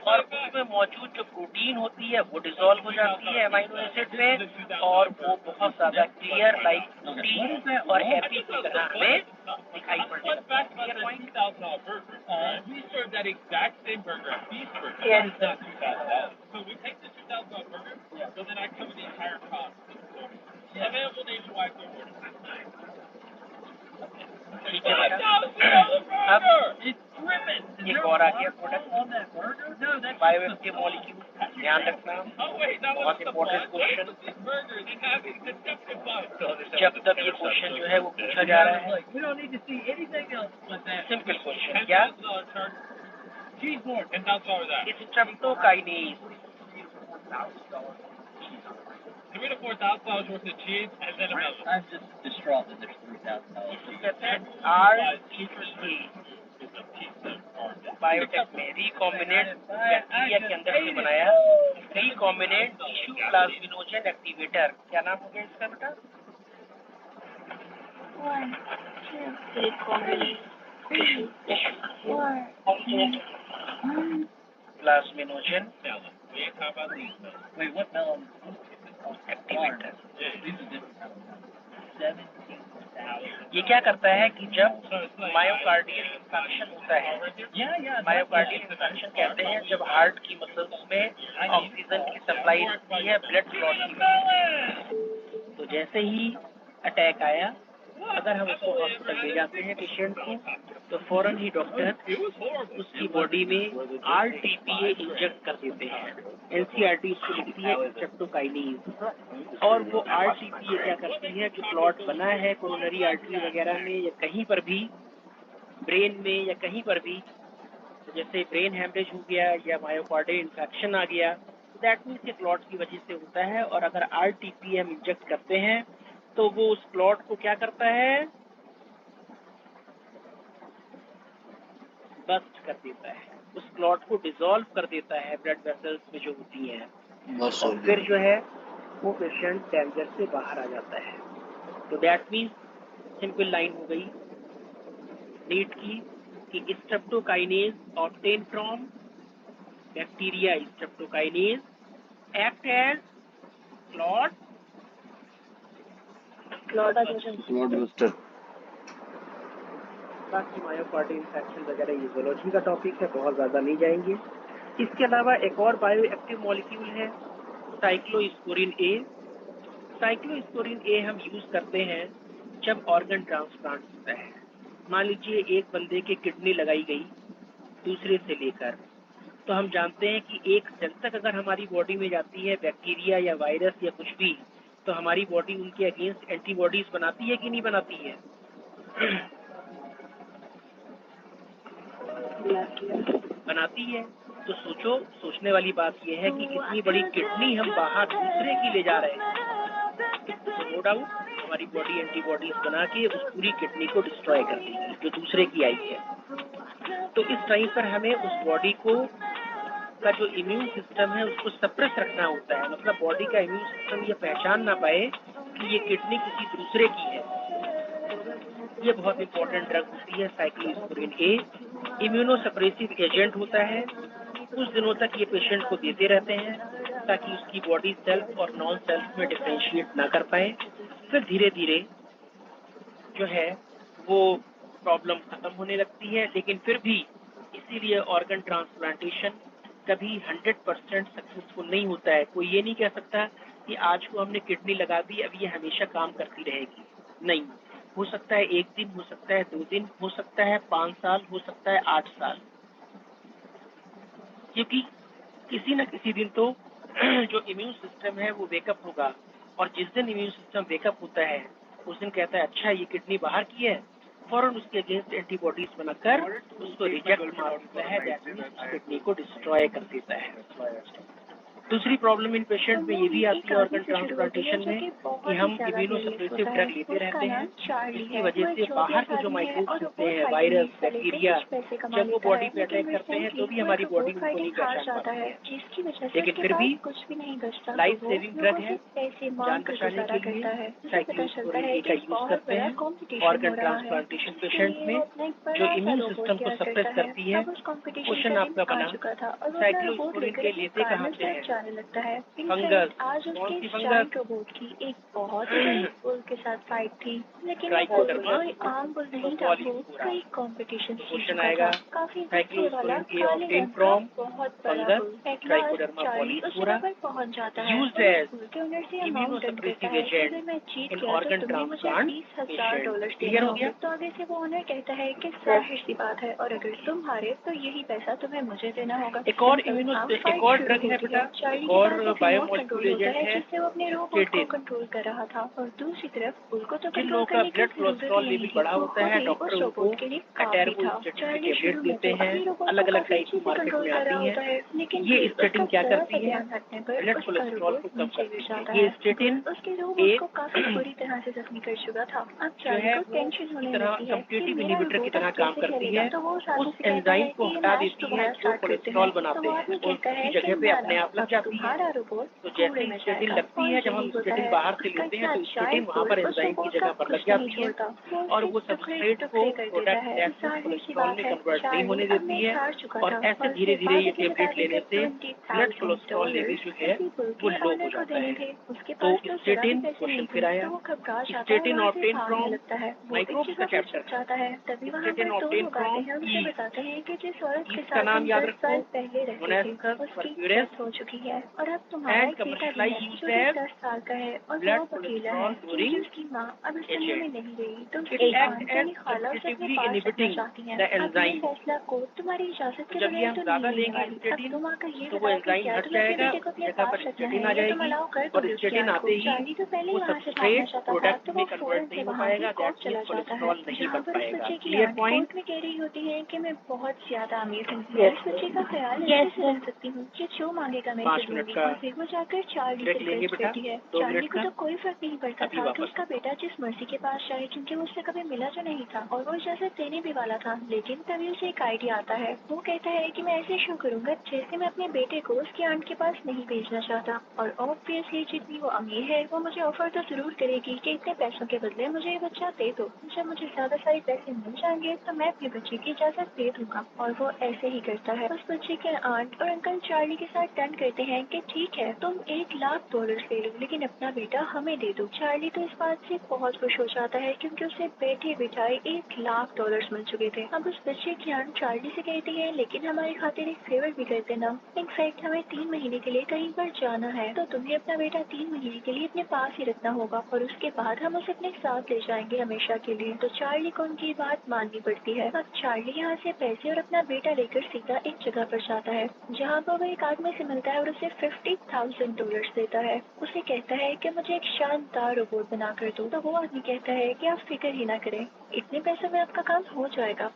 और उसमें मौजूद जो प्रोटीन होती है वो डिसॉल्व हो जाती है अमाइनो एसिड में, और वो बहुत ज्यादा क्लियर लाइक प्रोटीन और एपी की तरह हमें दिखाई पड़ती है। We serve that exact same burger at Beast Burger. Yes, sir. So we take the $2,000 burger, so then I cover the entire cost. So available nationwide for order. ठीक है बेटा। अब एक और आ गया प्रोडक्ट, बायोएक्टिव मॉलिक्यूल, ध्यान रखना, बहुत इंपॉर्टेंट क्वेश्चन। जब तक ये क्वेश्चन जो है वो पूछा जा रहा है, सिंपल क्वेश्चन, क्या streptokinase, $3,000 to $4,000 worth of cheese and then another. I'm just distraught that there's $3,000 कहते हैं RTPA बायोटेक में रिकॉम्बिनेंट बैक्टीरिया के अंदर से बनाया रिकॉम्बिनेंट टिश्यू प्लाज्मिनोजन एक्टिवेटर। क्या नाम हो गया इसका बेटा? Plasminogen Wait, what melon? Activator. These are different melons. 17,000. ये क्या करता है कि जब मायोकार्डियल इंफेक्शन होता है, मायोकार्डियल इंफेक्शन कहते हैं जब हार्ट की मसल्स में ऑक्सीजन की सप्लाई होती है ब्लड क्लॉट की वजह से। तो जैसे ही अटैक आया, अगर हम उसको हॉस्पिटल ले जाते हैं पेशेंट को, तो फौरन ही डॉक्टर उसकी बॉडी में RTPA इंजेक्ट कर देते हैं। NCERT उसको लिखती है स्ट्रेप्टोकाइनेज, और वो RTPA क्या करती है, जो क्लॉट बना है कोरोनरी आर्टरी वगैरह में या कहीं पर भी, ब्रेन में या कहीं पर भी, जैसे ब्रेन हैमरेज हो गया या मायोकार्डियल इन्फेक्शन आ गया, दैट मीन्स ये क्लॉट की वजह से होता है। और अगर RTPA हम इंजेक्ट करते हैं तो वो उस क्लॉट को क्या करता है, बस्ट कर देता है, उस क्लॉट को डिसॉल्व कर देता है ब्लड वेसल्स में जो होती हैं, और फिर जो है वो पेशेंट डेंजर से बाहर आ जाता है। तो दैट मीन्स सिंपल लाइन हो गई नीट की कि streptokinase obtain from bacteria, streptokinase act as clot booster. बाकी मायोकार्डियल इंफेक्शन वगैरह ये ज़ूलॉजी का टॉपिक है, बहुत ज़्यादा नहीं जाएंगे। इसके अलावा एक और बायोएक्टिव मॉलिक्यूल है साइक्लोस्पोरिन ए। साइक्लोस्पोरिन ए हम यूज़ करते हैं जब ऑर्गन ट्रांसप्लांट होता है। मान लीजिए एक बंदे के किडनी लगाई गई दूसरे से लेकर, तो हम जानते हैं कि एक सेल तक अगर हमारी बॉडी में जाती है बैक्टीरिया या वायरस या कुछ भी, तो हमारी बॉडी उनके अगेंस्ट एंटीबॉडीज बनाती है कि नहीं बनाती है? बनाती है। तो सोचने वाली बात यह है कि इतनी बड़ी किडनी हम बाहर दूसरे की ले जा रहे हैं, तो नो डाउट हमारी बॉडी एंटीबॉडीज बना के उस पूरी किडनी को डिस्ट्रॉय कर देगी जो दूसरे की आई है। तो इस टाइम पर हमें उस बॉडी को का जो इम्यून सिस्टम है उसको सप्रेस रखना होता है, मतलब बॉडी का इम्यून सिस्टम ये पहचान ना पाए कि ये किडनी किसी दूसरे की है। ये बहुत इंपॉर्टेंट ड्रग होती है साइक्लोस्पोरिन ए, इम्यूनोसप्रेसिव एजेंट होता है। कुछ दिनों तक ये पेशेंट को देते रहते हैं ताकि उसकी बॉडी सेल्फ और नॉन सेल्फ में डिफरेंशिएट ना कर पाए। फिर धीरे धीरे जो है वो प्रॉब्लम खत्म होने लगती है, लेकिन फिर भी इसीलिए ऑर्गन ट्रांसप्लांटेशन कभी 100% सक्सेसफुल नहीं होता है। कोई ये नहीं कह सकता कि आज को हमने किडनी लगा दी अब ये हमेशा काम करती रहेगी, नहीं। हो सकता है 1 दिन, हो सकता है 2 दिन, हो सकता है 5 साल, हो सकता है 8 साल, क्योंकि किसी न किसी दिन तो जो इम्यून सिस्टम है वो वेकअप होगा, और जिस दिन इम्यून सिस्टम वेकअप होता है उस दिन कहता है अच्छा ये किडनी बाहर की है, फौरन उसके अगेंस्ट एंटीबॉडीज बनाकर उसको रिजेक्ट मार देता है, दैट मींस किडनी को डिस्ट्रॉय कर देता है। दूसरी प्रॉब्लम इन पेशेंट में ये भी आती है ऑर्गन ट्रांसप्लांटेशन में कि हम इम्यूनोसप्रेसिव ड्रग लेते रहते हैं, इसकी वजह से बाहर के जो माइक्रोब्स होते हैं, वायरस, बैक्टीरिया, जब वो बॉडी पे अटैक करते हैं तो भी हमारी बॉडी उनको नहीं पहचान पाती है। लेकिन फिर भी लाइफ सेविंग ड्रग है, जान बचाने के लिए साइक्लोस्पोरिन ए का यूज करते हैं ऑर्गन ट्रांसप्लांटेशन पेशेंट में जो इम्यून सिस्टम को सप्रेस करती है। क्वेश्चन आपका बना साइक्लोस्पोरिन ए लेते कहाँ से है? जाने लगता है। फंगस। इनफैक्ट आज कौन उसके सी इस फंगस? जायंट रोबोट की एक बहुत ही बड़ी बुल के साथ फाइट थी, लेकिन वो ट्राइकोडर्मा, कोई आम बुल नहीं था, वो कई कॉम्पिटिशन जीत क्वेश्चन चुका आएगा, था। काफी गुस्से साइक्लोस्पोरिन वाला की काले ऑब्टेन रंग का फ्रॉम बहुत बड़ा फंगस, बुल। एट ट्राइकोडर्मा लास्ट चार्ली उस पॉलीस्पूरा, जगह पर पहुंच जाता है used और as उस बुल के ओनर से अमाउंट डन immunosuppressive करता है कि agent अगर मैं जीत in गया तो organ तुम्हें मुझे transplant 20,000 patient। डॉलर Clear देने हो होंगे। गया? तो आगे से वो ओनर कहता है कि जाहिर सी बात है, और अगर तुम हारे तो यही पैसा तुम्हें मुझे देना होगा। एक और एक और ड्रग है बेटा, चार्ली एक के और पास एक बायोमोलिक्यूल कंट्रोल होता एजेंट है है जिससे वो अपने रोबोट को स्टेटिन। कंट्रोल कर रहा था, और दूसरी तरफ बुल को तो जिन कंट्रोल लोगों का करने की ब्लड जरूरत कोलेस्ट्रॉल ही लेवल नहीं थी। बढ़ा वो होता खुद है, ही डॉक्टर उस उनको रोबोट के लिए काफी अटेरबुल था। स्टेटिन की चार्ली टेबलेट शुरू में देते तो हैं, अपनी रोबोट को अलग अलग काफी टाइप अच्छे की से मार्केट कंट्रोल में कर रहा आती होता हैं। है, लेकिन ये फिर स्टेटिन उसका क्या जरा करती सा है? ध्यान हटने पर ब्लड उसका कोलेस्ट्रॉल रोबोट को कम नीचे गिर करती जाता है। ये है। स्टेटिन बुल उसके रोबोट एक को काफी बुरी तरह से जख्मी कर चुका था। अब जो चार्ली है को वो टेंशन की होने तरह लगती है कि कम्पिटिटिव मेरा इनहिबिटर की रोबोट तरह अब काम कैसे करती खेलेगा। है। तो वो उस आदमी उस से कहता एंजाइम है को कि हटा मैच देती है दोबारा जो स्टार्ट करते हैं। कोलेस्ट्रॉल तो बनाते वो हैं आदमी और कहता है उसकी जगह कि पे ना अपने ना, आप लग अब जाती है। तुम्हारा रोबोट तो कूड़े जैसे ही में स्टेटिन जाएगा। लगती और है, जब हम यही होता स्टेटिन है। बाहर से उसका लेते हैं इतना तो स्टेटिन जायंट वहाँ बुल पर उस एंजाइम की रोबोट का जगह पर कुछ लग नहीं जाती है छोड़ता। वो और उसे वो टुकड़े सबस्ट्रेट को टुकड़े कर देता प्रोडक्ट है। गैसेस जाहिर सी कोलेस्ट्रॉल बात में है, कन्वर्ट नहीं चार्ली होने अब देती मैच है हार चुका और था ऐसे और धीरे सिर्फ धीरे ये बाकी के बता टेबलेट दें लेने कि से ब्लड कोलेस्ट्रॉल लेवल जो है $20,000 बुल वो के लो ओनर हो को जाता देने है। थे। उसके तो पास तो जरा भी स्टेटिन पैसे क्वेश्चन नहीं फिर थे, आया, तो वो घबरा जाता है, स्टेटिन वहाँ से ऑब्टेन भागने फ्रॉम लगता है। वो एक माइक्रोब्स का जगह पर चैप्टर छुप जाता है। तभी वहाँ स्टेटिन पर दो ऑब्टेन लोग आते फ्रॉम हैं और उसे बताते हैं कि जिस औरत के इसका साथ नाम हम याद 10 रखो, साल पहले रहते थे मोनास्कस उसकी परफ्यूरेस डेथ हो चुकी है, और अब तुम्हारा एंड एक बेटा भी कमर्शियलाइज है यूज्ड जो कि एज 10 साल का है, और वो ब्लड अब अकेला कोलेस्ट्रॉल है क्योंकि लोअरिंग उसकी माँ अब इस दुनिया में एजेंट। नहीं रही। तो इट उसकी एक्ट आंटी एज यानी खाला उसे अपने कम्पिटिटिवली पास रखना इनहिबिटिंग चाहती हैं। द अब ये एंजाइम। फैसला कोर्ट तुम्हारी इजाजत तो के जब बगैर ये हम तो ज्यादा नहीं लेने लेंगे वाली। अब स्टेटिन तुम आकर ये तो वो बताओ कि एंजाइम क्या हट तुम्हें अपने जाएगा, बेटे को अपने जगह पास पर रखना स्टेटिन है आ या तुम जाएगी अलाउ कर और दोगे उसकी स्टेटिन आंट आते को। ही चार्ली तो पहले ही वो वहाँ से भागना सबस्ट्रेट चाहता था, प्रोडक्ट तो में वो कन्वर्ट फौरन नहीं से हो वहाँ से पाएगा, कोर्ट दैट चला मीन्स जाता है, कोलेस्ट्रॉल नहीं जहाँ बन पर उस पाएगा। बच्चे की क्लियर आंट पॉइंट? कोर्ट में कह रही होती है कि मैं बहुत ज्यादा अमीर हूँ, मैं इस बच्चे का ख्याल अच्छे से रख सकती हूँ, कि जो मांगेगा मैं 5 इसे मिनट दूंगी। का और फिर वो जाकर चार्ली ब्रेक से लेंगे रिक्वेस्ट बेटा, करती है। 2 चार्ली मिनट को का, तो कोई फर्क नहीं पड़ता अभी था कि वापस। उसका बेटा जिस मर्जी के पास जाए, क्योंकि वो उससे कभी मिला जो नहीं था और वो इजाजत देने भी वाला था। लेकिन तभी उसे एक आइडिया आता है। वो कहता है कि मैं ऐसे शो करूंगा जैसे मैं अपने बेटे को उसकी आंट के पास नहीं भेजना चाहता, और ऑब्वियसली जितनी वो अमीर है वो मुझे ऑफर तो जरूर करेगी कि इतने पैसों के बदले मुझे ये बच्चा दे दो। जब मुझे ज्यादा सारे पैसे मिल जाएंगे तो मैं अपने बच्चे की इजाजत दे दूंगा, और वो ऐसे ही करता है। उस बच्चे के आंट और अंकल चार्ली के साथ डन करते हैं कि ठीक है, तुम $1,00,000 ले लो, लेकिन अपना बेटा हमें दे दो। चार्ली तो इस बात से बहुत खुश हो जाता है क्योंकि उसे बैठे बिठाए $1,00,000 मिल चुके थे। अब उस बच्चे की आंट चार्ली से कहती है, लेकिन हमारी खातिर एक फेवर भी कर देना। इनफैक्ट हमें 3 महीने के लिए कहीं पर जाना है, तो तुम्हें अपना बेटा 3 महीने के लिए अपने पास ही रखना होगा, और उसके बाद हम उसे अपने साथ ले जाएंगे हमेशा के लिए। तो चार्ली को उनकी बात माननी पड़ती है। अब चार्ली यहाँ से पैसे और अपना बेटा लेकर सीधा एक जगह पर जाता है, जहाँ पर वो एक आदमी से मिलता है और उसे $50,000 देता है। उसे कहता है कि मुझे एक शानदार रोबोट बना कर दो। तो वो आदमी कहता है कि आप फिक्र ही ना करें, इतने पैसों में आपका काम हो जाएगा।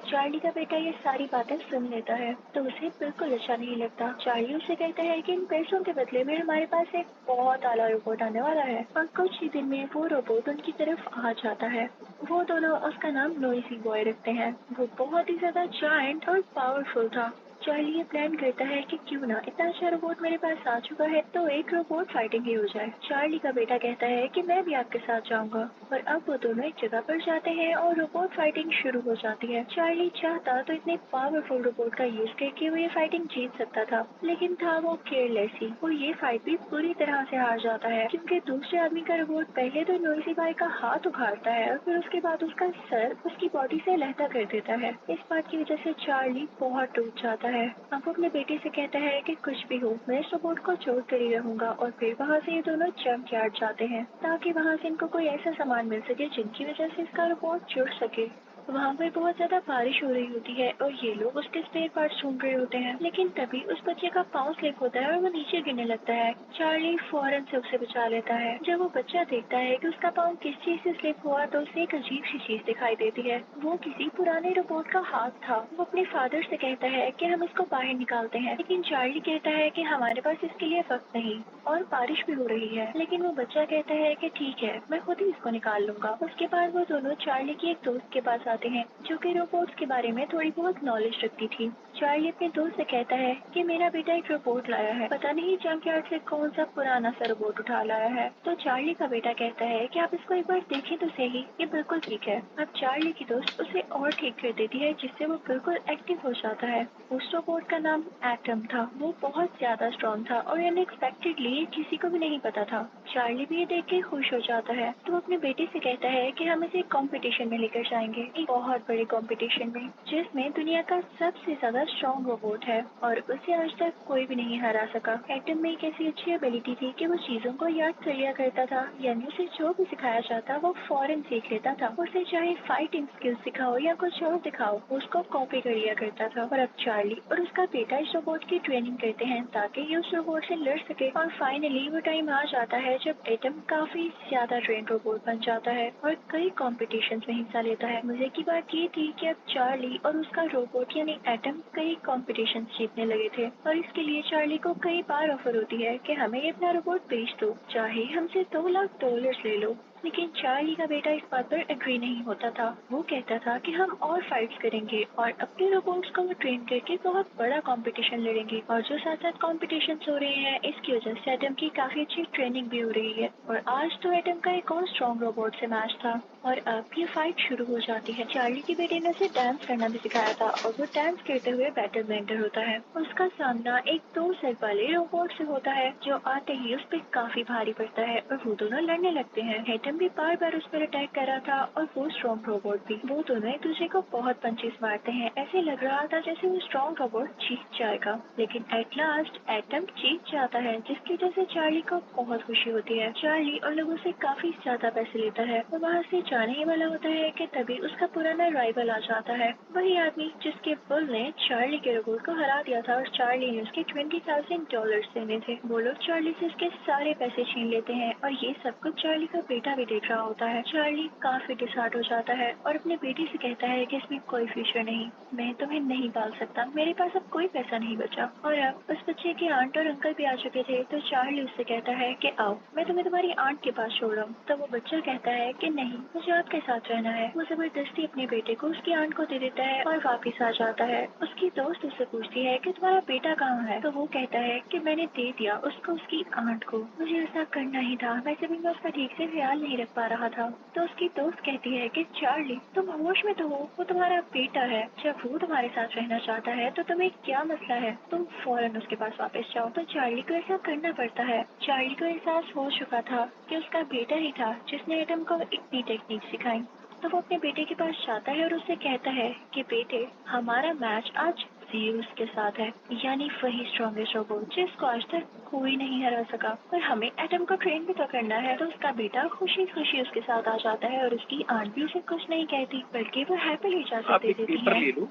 चार्ली का बेटा ये सारी बातें सुन लेता है तो उसे बिल्कुल अच्छा नहीं लगता। चार्ली उसे कहता है कि इन पैसों के बदले में हमारे पास एक बहुत आला रोबोट आने वाला है, और कुछ ही दिन में वो रोबोट उनकी तरफ आ जाता है। वो दोनों उसका नाम नोइसी बॉय रखते हैं। वो बहुत ही ज्यादा जायंट और पावरफुल था। चार्ली ये प्लान करता है कि क्यों ना, इतना अच्छा रोबोट मेरे पास आ चुका है तो एक रोबोट फाइटिंग ही हो जाए। चार्ली का बेटा कहता है कि मैं भी आपके साथ जाऊंगा, और अब वो दोनों एक जगह पर जाते हैं और रोबोट फाइटिंग शुरू हो जाती है। चार्ली चाहता तो इतने पावरफुल रोबोट का यूज करके वो ये फाइटिंग जीत सकता था, लेकिन था वो केयरलेस ही। वो ये फाइट भी पूरी तरह से हार जाता है क्योंकि दूसरे आदमी का रोबोट पहले तो नोइसी बॉय का हाथ उखाड़ता है और फिर उसके बाद उसका सर उसकी बॉडी से अलहदा कर देता है। इस बात की वजह से चार्ली बहुत टूट जाता है। अब वो अपने बेटे से कहता है कि कुछ भी हो, मैं इस रोबोट को छोड़ कर ही रहूंगा, और फिर वहाँ से ये दोनों जंक यार्ड जाते हैं ताकि वहाँ से इनको कोई ऐसा सामान मिल सके जिनकी वजह से इसका रोबोट जुड़ सके। वहाँ पर बहुत ज्यादा बारिश हो रही होती है और ये लोग उसके स्पेयर पार्ट्स ढूंढ रहे होते हैं, लेकिन तभी उस बच्चे का पाँव स्लिप होता है और वो नीचे गिरने लगता है। चार्ली फौरन से उसे बचा लेता है। जब वो बच्चा देखता है कि उसका पाँव किस चीज से स्लिप हुआ तो उसे एक अजीब सी चीज दिखाई देती है। वो किसी पुराने रोबोट का हाथ था। वो अपने फादर से कहता है कि हम इसको बाहर निकालते हैं, लेकिन चार्ली कहता है कि हमारे पास इसके लिए वक्त नहीं और बारिश भी हो रही है। लेकिन वो बच्चा कहता है कि ठीक है, मैं खुद ही इसको निकाल लूंगा। उसके बाद वो दोनों चार्ली की एक दोस्त के पास आ आते हैं जो कि रोबोट्स के बारे में थोड़ी बहुत नॉलेज रखती थी। चार्ली अपने दोस्त से कहता है कि मेरा बेटा एक रोबोट लाया है, पता नहीं जंकयार्ड से कौन सा पुराना सा रोबोट उठा लाया है। तो चार्ली का बेटा कहता है कि आप इसको एक बार देखें तो सही, ये बिल्कुल ठीक है। अब चार्ली की दोस्त उसे और ठीक कर देती है जिससे वो बिल्कुल एक्टिव हो जाता है। उस रोबोट का नाम एटम था। वो बहुत ज्यादा स्ट्रॉन्ग था और अनएक्सपेक्टेडली किसी को भी नहीं पता था। चार्ली भी ये देख के खुश हो जाता है तो अपने बेटे से कहता है कि हम इसे कंपटीशन में लेकर जाएंगे, एक बहुत बड़े कंपटीशन में जिसमें दुनिया का सबसे ज्यादा स्ट्रॉन्ग रोबोट है और उसे आज तक कोई भी नहीं हरा सका। एटम में एक ऐसी अच्छी एबिलिटी थी कि वो चीजों को याद कर लिया करता था, यानी उसे जो भी सिखाया जाता वो फौरन सीख लेता था। उसे चाहे फाइटिंग स्किल्स सिखाओ या कुछ और सिखाओ, उसको कॉपी कर लिया करता था। और अब चार्ली और उसका बेटा इस रोबोट की ट्रेनिंग करते हैं ताकि ये उस रोबोट से लड़ सके। और फाइनली वो टाइम आ जाता है जब एटम काफी ज्यादा ट्रेन रोबोट बन जाता है और कई कॉम्पिटिशन में हिस्सा लेता है। मजे की बात ये थी कि अब चार्ली और उसका रोबोट यानी एटम कई कॉम्पिटिशन जीतने लगे थे और इसके लिए चार्ली को कई बार ऑफर होती है कि हमें ये अपना रोबोट बेच दो, चाहे हमसे $2 लाख ले लो। लेकिन चार्ली का बेटा इस बात पर एग्री नहीं होता था। वो कहता था कि हम और फाइट्स करेंगे और अपने रोबोट्स को ट्रेन करके बहुत बड़ा कंपटीशन लड़ेंगे। और जो साथ साथ कॉम्पिटिशन हो रहे हैं इसकी वजह से एटम की काफी अच्छी ट्रेनिंग भी हो रही है। और आज तो एटम का एक और स्ट्रॉन्ग रोबोट से मैच था और अब ये फाइट शुरू हो जाती है। चार्ली के बेटे ने उसे डांस करना भी सिखाया था और वो डांस करते हुए बैटल में एंटर होता है। उसका सामना एक 2 सर वाले रोबोट से होता है जो आते ही उस पर काफी भारी पड़ता है और वो दोनों लड़ने लगते हैं। एटम भी बार बार उस पर अटैक कर रहा था और वो स्ट्रॉन्ग रोबोट भी। वो दोनों एक दूसरे को बहुत पंचेस मारते हैं। ऐसे लग रहा था जैसे वो स्ट्रॉन्ग रोबोट जीत जाएगा, लेकिन एट लास्ट एटम जीत जाता है जिसकी वजह से चार्ली को बहुत खुशी होती है। चार्ली और लोगों से काफी ज्यादा पैसे लेता है और वहाँ से जाने ही वाला होता है कि तभी उसका पुराना राइवल आ जाता है, वही आदमी जिसके बुल ने चार्ली के रोबोट को हरा दिया था और चार्ली ने उसके $20,000 देने थे। वो लोग चार्ली से उसके सारे पैसे छीन लेते हैं और ये सब कुछ चार्ली का बेटा भी देख रहा होता है। चार्ली काफी डिसहार्ट हो जाता है और अपने बेटे से कहता है कि इसमें कोई फ्यूचर नहीं, मैं तुम्हें नहीं पाल सकता, मेरे पास अब कोई पैसा नहीं बचा। और अब उस बच्चे के आंट और अंकल भी आ चुके थे तो चार्ली उससे कहता है कि आओ मैं तुम्हें तुम्हारी आंट के पास छोड़ रहा हूँ। तो वो बच्चा कहता है कि नहीं, मुझे आपके साथ रहना है। वो जबरदस्ती अपने बेटे को उसकी आंट को दे देता है और वापिस आ जाता है। उसकी दोस्त उससे पूछती है कि तुम्हारा बेटा कहाँ है, तो वो कहता है कि मैंने दे दिया उसको उसकी आंट को, मुझे ऐसा करना ही था, वैसे भी मैं उसका ठीक से ख्याल नहीं रख पा रहा था। तो उसकी दोस्त कहती है कि चार्ली तुम होश में तो हो, वो तुम्हारा बेटा है, जब वो तुम्हारे साथ रहना चाहता है तो तुम्हें क्या मसला है, तुम फौरन उसके पास वापस जाओ। तो चार्ली को ऐसा करना पड़ता है। चार्ली को एहसास हो चुका था कि उसका बेटा ही था जिसने एटम को इतनी टेक्निक सिखाई। तो वो अपने बेटे के पास जाता है और उससे कहता है कि बेटे हमारा मैच आज ज़ीउस के साथ है, यानी वही स्ट्रॉन्गेस्ट रोबोट जिसको आज तक कोई नहीं हरा सका, और हमें एटम को ट्रेन भी तो करना है। तो उसका बेटा खुशी खुशी उसके साथ आ जाता है और उसकी आंट भी उसे कुछ नहीं कहती बल्कि वो हैप्पीली इजाजत दे देती पेपर है। ले लो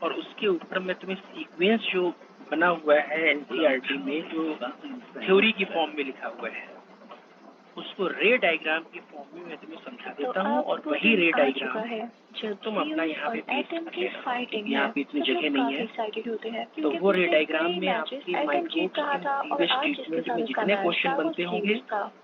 और उसके ऊपर मैं तुम्हें सीक्वेंस जो बना हुआ है एनसीईआरटी में जो थ्योरी की फॉर्म में लिखा हुआ है उसको रे डायग्राम की फॉर्म में मैं तुम्हें समझा देता हूँ और वही रे डायग्राम है तुम अपना यहाँ पे एटम की फाइटिंग यहाँ पे इतनी जगह नहीं है एक्साइटेड होते हैं तो वो रे डायग्राम में आपके माइक्रोब्स स्टेटमेंट में जितने क्वेश्चन बनते होंगे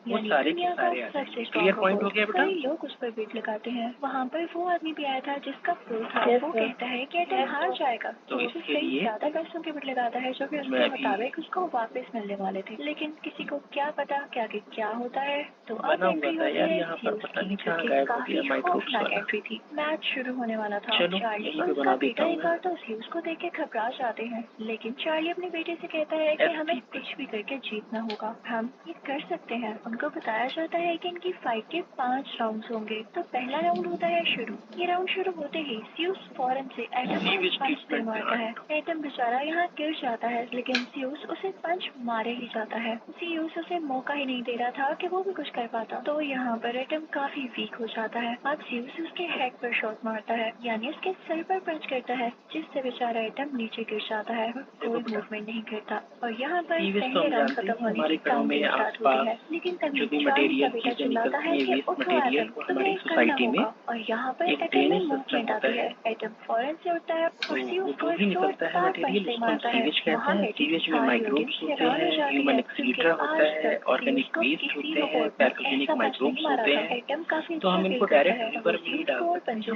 वो सारे के सारे आ जाएंगे। क्लियर पॉइंट हो गया बेटा? कई लोग उस पर बीट लगाते हैं। वहाँ पर वो आदमी भी आया था जिसका पुल था। वो कहता है कि एटम हार जाएगा तो वो इसके लिए ज्यादा पैसों के बीट लगाता है जो कि उसके मुताबिक उसको वापस मिलने वाले थे, लेकिन किसी को क्या पता क्या होता है। तो अब बना हुआ एंट्री था होती यार है यहाँ पर, पता नहीं कहाँ जो कि गायब हो काफी गया माइक्रोब्स खौफनाक वाला। एंट्री थी। मैच शुरू होने वाला था। चलो, चार्ली यहीं और पे उसका बना बेटा देता हूँ एक बार तो ज़ीउस को देख के घबरा जाते हैं, लेकिन चार्ली अपने बेटे से कहता है कि हमें कुछ भी करके जीतना होगा, हम ये कर सकते हैं। उनको बताया जाता है कि इनकी फाइट के 5 राउंड्स होंगे। तो पहला राउंड होता है शुरू। ये राउंड शुरू होते ही ज़ीउस फौरन से एटम को पंच दे मारता है। एटम बेचारा यहाँ गिर जाता है, लेकिन ज़ीउस उसे पंच मारे ही जाता है। ज़ीउस उसे मौका ही नहीं दे रहा था कि वो भी कुछ कर पाता। तो यहाँ पर एटम काफी वीक हो जाता है। अब ज़ीउस उसके हेड पर शॉट मारता है, यानी उसके सर पर पंच करता है, जिससे बेचारा एटम नीचे गिर जाता है, कोई मूवमेंट नहीं करता। और यहाँ पर पहले राउंड खत्म होने की काउंटिंग स्टार्ट होती है, लेकिन तभी चार्ली का बेटा चिल्लाता है कि उठो एटम, तुम्हें करना होगा। और यहाँ पर एटम में मूवमेंट आती है। एटम फौरन से उठता है और ज़ीउस को जोरदार पंच से मारता है। वहाँ सीवेज में माइक्रोब्स होते हैं, ह्यूमन एक्सीटर होता है, ऑर्गेनिक वेस्ट होते हैं, पैथोजेनिक माइक्रोब्स होते हैं। एटम काफी तो हम इनको डायरेक्ट लीवर में नहीं डाल सकते,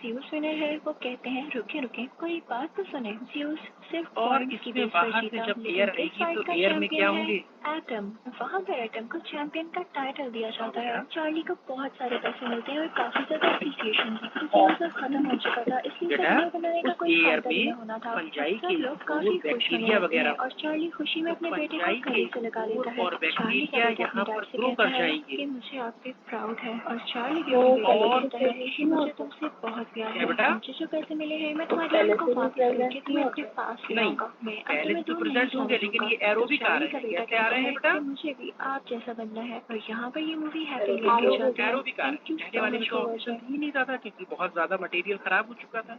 ज़्यूस विनर है वो कहते हैं रुके रुके कोई बात तो सुने। ज़्यूस सिर्फ और पॉइंट्स की इसमें बेस पर बाहर से जीता, जब लेकिन एयर इस आएगी फाइट तो का एयर में क्या चैंपियन है होंगे? एटम। वहाँ पर एटम को चैंपियन का टाइटल दिया जाता है। चार्ली को बहुत सारे पैसे मिलते हैं और काफी ज्यादा एप्रिसिएशन भी। डिफ्यूजर खत्म हो चुका था इसलिए बेटा, वीडियो बनाने का उस कोई एयर फायदा भी में न होना था। फंजाई सब के लोग काफी और खुश होने बैक्टीरिया लगते वगैरह हैं और चार्ली खुशी में अपने बेटे को फंजाई के गले से लगा लेता है। और चार्ली का बैक्टीरिया बेटा अपने यहाँ डैड पर से ग्रो कहता कर है जाएंगे। कि मुझे आप पे प्राउड है और चार्ली भी अपने बेटे को कहता है कि मुझे तुमसे बहुत प्यार क्या है। बेटा? मुझे जो पैसे मिले हैं मैं तुम्हारी आंख को वापस कर क्योंकि मैं अपने पास नहीं, लाऊंगा। मैं पहले तो प्रेजेंट होंगे, लेकिन ये एरोबिक आ रहे हैं। कैसे आ रहे हैं बेटा? मुझे भी आप जैसा बनना है और यहाँ पर ये मूवी हैप्पी एरोबिक आ रहे हैं। पहले वाले में तो ऑप्शन ही नहीं था क्योंकि बहुत ज्यादा मटेरियल खराब हो चुका था।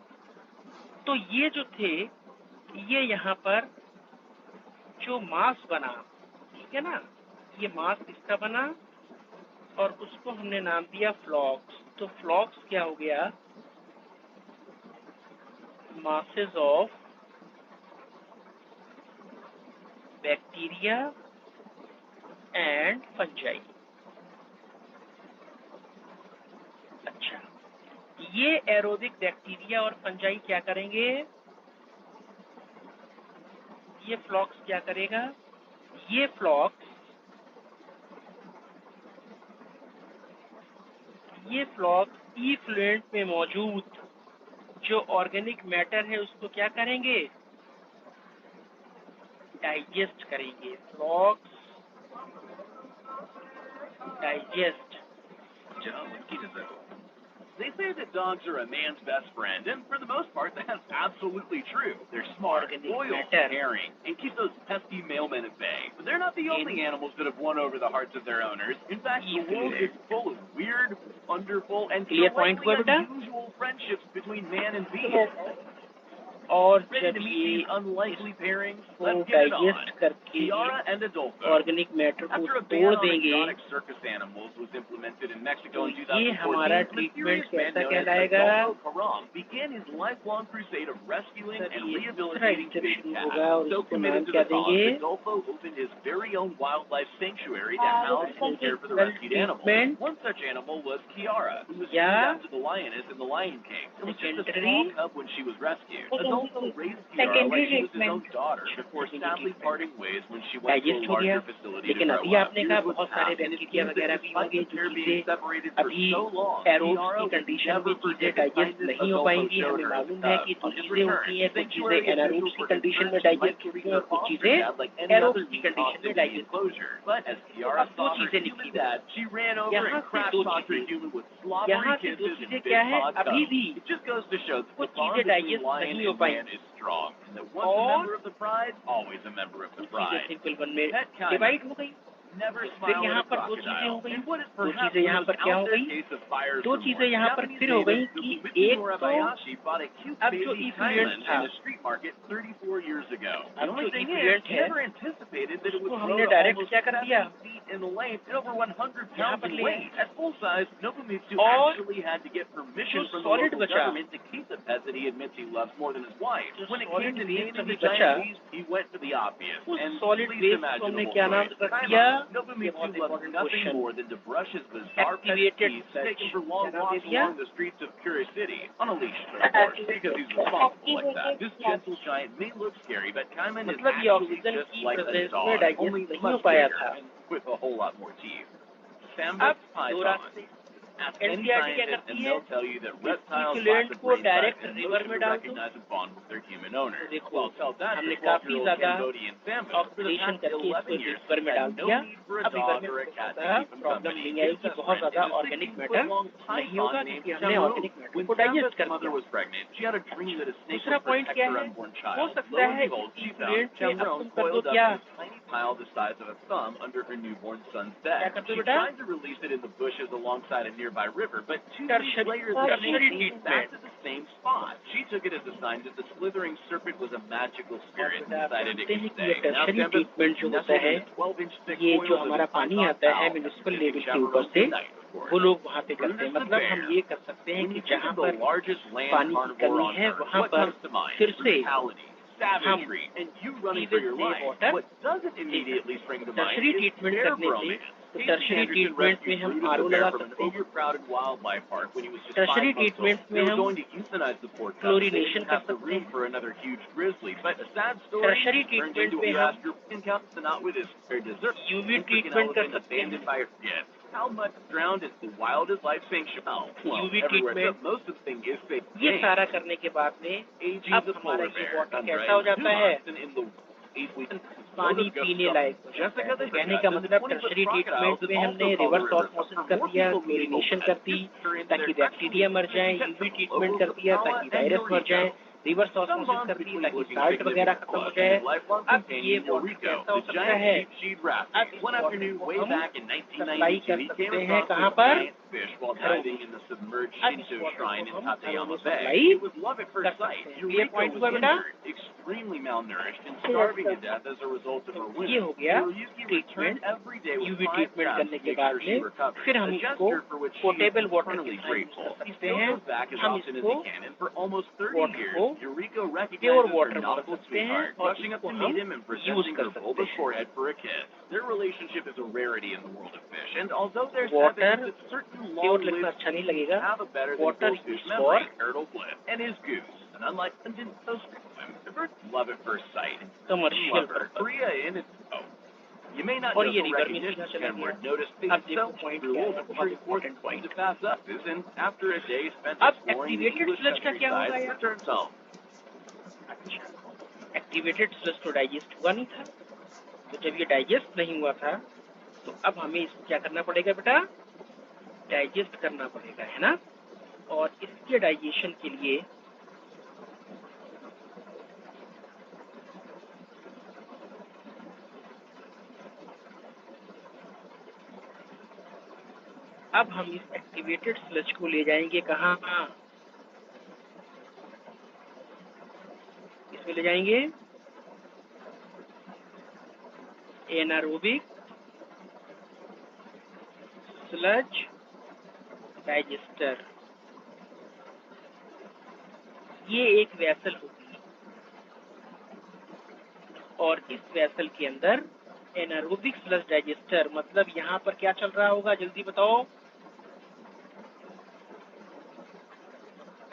तो ये जो थे, ये यहाँ पर जो मास बना, ठीक है ना, ये मास इसका बना और उसको हमने नाम दिया फ्लॉक्स। तो फ्लॉक्स क्या हो गया? masses of bacteria and fungi। अच्छा, ये एरोबिक बैक्टीरिया और फंजाई क्या करेंगे? ये फ्लॉक्स क्या करेगा? ये फ्लॉक्स इफ्लुएंट में मौजूद जो ऑर्गेनिक मैटर है उसको क्या करेंगे? डाइजेस्ट करेंगे। फ्लॉक्स digest. They say that dogs are a man's best friend, and for the most part, that's absolutely true. They're smart, loyal, caring, and keep those pesky mailmen at bay. But they're not the only animals that have won over the hearts of their owners. In fact, the world is full of weird, wonderful, and delightfully unusual friendships between man and beast. और Ready जब to meet ये these unlikely pairings? को Let's get it digest on. करके Kiara and Adolfo. Organic matter को After a तोड़ ban on देंगे, exotic circus animals was implemented in Mexico in तो ये हमारा 2014, ट्रीटमेंट mysterious man कैसा known as कहलाएगा? Adolfo Karam began his lifelong crusade of rescuing sir, and ये rehabilitating दूसरा big इंजेक्शन cats. होगा और So इसको committed नाम to क्या the cause, देंगे? Adolfo opened his very own wildlife sanctuary to house and care for the rescued animals. treatment. One such animal was Kiara, who was Yeah. named after the lioness in The Lion King. It was just a Secondary. small cub when she was rescued. Adolfo raised Kiara like she was his own daughter before sadly parting ways when she went to a digest हो गया, larger facility to लेकिन grow अभी up. आपने कहा बहुत सारे bacteria वगैरह भी होंगे जो चीजें अभी एरोब्स की कंडीशन में चीजें डाइजेस्ट नहीं हो पाएंगी। हमें मालूम है कि दो चीजें होती हैं, कुछ चीजें एनारोब्स की कंडीशन में डाइजेस्ट होती हैं और कुछ चीजें एरोब्स की कंडीशन में डाइजेस्ट होती हैं। अब दो चीजें लिखी हैं, यहाँ से दो चीजें, यहाँ से दो चीजें क्या है? अभी भी कुछ चीजें डाइजेस्ट नहीं हो पाएंगी और चीजें सिंपल वन में डिवाइड हो गई। फिर यहाँ पर दो चीजें हो गई, दो चीजें यहाँ पर क्या हो गई? दो चीजें यहाँ पर फिर हो गई कि एक तो अब जो इफ्लुएंट था, अब जो इफ्लुएंट है उसको हमने डायरेक्ट क्या कर दिया? यहाँ पर ले और जो सॉलिड बचा, जो सॉलिड वेस्ट अभी बचा, उस सॉलिड वेस्ट को हमने क्या नाम रख दिया? ये बहुत इम्पोर्टेंट क्वेश्चन, एक्टिवेटेड फ्लैश। क्या नाम दे दिया? मतलब ये ऑक्सीजन की प्रेजेंस में डाइजेस्ट नहीं हो पाया था। अब दो रास्ते, एनसीईआरटी क्या करती है? इफ्लुएंट को डायरेक्ट रिवर में डाल दो। देखो, हमने काफी ज्यादा ऑक्सीडेशन करके इसको रिवर में डाल दिया। अब रिवर में प्रॉब्लम नहीं आएगी, बहुत ज्यादा ऑर्गेनिक मैटर नहीं होगा क्योंकि हमने ऑर्गेनिक मैटर को डाइजेस्ट कर दिया। दूसरा पॉइंट क्या है? हो सकता है इफ्लुएंट में अब तुम कर दो क्या? क्या करते हो बेटा? nearby river, but two Tertiary weeks later, treatment. they came back to the same spot. She took it as a sign that the slithering serpent was a magical spirit and decided it could stay. Tertiary treatment जो होता है, ये जो हमारा पानी आता है municipal level के ऊपर से, वो लोग वहाँ पे करते हैं। मतलब हम ये कर सकते हैं कि जहाँ पर पानी की कमी है वहाँ पर फिर से हम टर्शरी ट्रीटमेंट करने से, तो टर्शरी ट्रीटमेंट में हम आरओ लगा सकते हैं, टर्शरी ट्रीटमेंट में हम क्लोरीनेशन कर सकते हैं, टर्शरी ट्रीटमेंट में हम यूवी ट्रीटमेंट कर सकते हैं। यूवी ट्रीटमेंट, ये सारा करने के बाद में अब हमारा ये वाटर कैसा हो जाता है? पानी पीने लायक हो जाता है। कहने का मतलब टर्शरी ट्रीटमेंट में हमने रिवर्स ऑस्मोसिस कर दिया, क्लोरीनेशन कर दी ताकि बैक्टीरिया मर जाए, यूवी ट्रीटमेंट कर दिया ताकि वायरस मर जाए, रिवर्स Some ऑस्मोसिस bonds करती है between ताकि living साल्ट वगैरह significant खत्म हो clubs जाए। and lifelong अब ये companion बॉन्ड Eureka, कैसा हो the सकता giant है? deep sea अब wrasse. इस One बॉन्ड afternoon को way हम back in सप्लाई 1992, कर he came सकते हैं across कहाँ this पर? giant fish while घरों diving में। in the submerged अब इस Shinto वाटर shrine को in हम घरों Tateyama में Bay. Supply It was love at कर first सकते sight. हैं। ये Eureka पॉइंट was हुआ बेटा? injured, extremely malnourished, and starving to death as a result of her ये wounds. हो गया Hiroyuki returned treatment. every day with UV 5 treatment crabs करने to के make बाद sure she में recovered, फिर हम a इसको gesture for which she portable is water eternally की यूज grateful. कर He सकते still हैं। goes back as हम often as इसको he can, and for almost 30 water years, को Eureka pure recognizes her water बोल nautical सकते हैं sweetheart, और rushing up इसको to हम meet him and use presenting कर her सकते bulbous हैं। forehead for a kiss. Their relationship is a rarity in the world of fish, and although there's water evidence that certain pure लिखना long-lived अच्छा नहीं species लगेगा। have a better than water goldfish is memory, for Turtle Flip and his goose, and unlike London, those swim love at first sight. Commercial Lover, purpose. Korea in its oh. You may not और know ये the river में recognition सीधा चला Scanward गया। noticed अब things देखो so point through क्या है, all the बहुत pretty important forces point. to pass up this, and after a day spent अब exploring the activated English sludge का क्या होगा countryside, यार? returns home. अच्छा, एक्टिवेटेड स्लज तो डाइजेस्ट हुआ नहीं था, तो जब ये डाइजेस्ट नहीं हुआ था तो अब हमें इसको क्या करना पड़ेगा बेटा? डाइजेस्ट करना पड़ेगा, है ना? और इसके डाइजेशन के लिए अब हम इस एक्टिवेटेड स्लज को ले जाएंगे कहाँ? इसमें ले जाएंगे एनारोबिक स्लज डाइजेस्टर। ये एक वेसल होगी और इस वेसल के अंदर एनारोबिक स्लज डाइजेस्टर, मतलब यहाँ पर क्या चल रहा होगा जल्दी बताओ।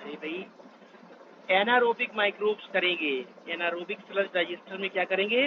अरे भाई, एनारोबिक माइक्रोब्स करेंगे। एनारोबिक स्लज डाइजेस्टर में क्या करेंगे?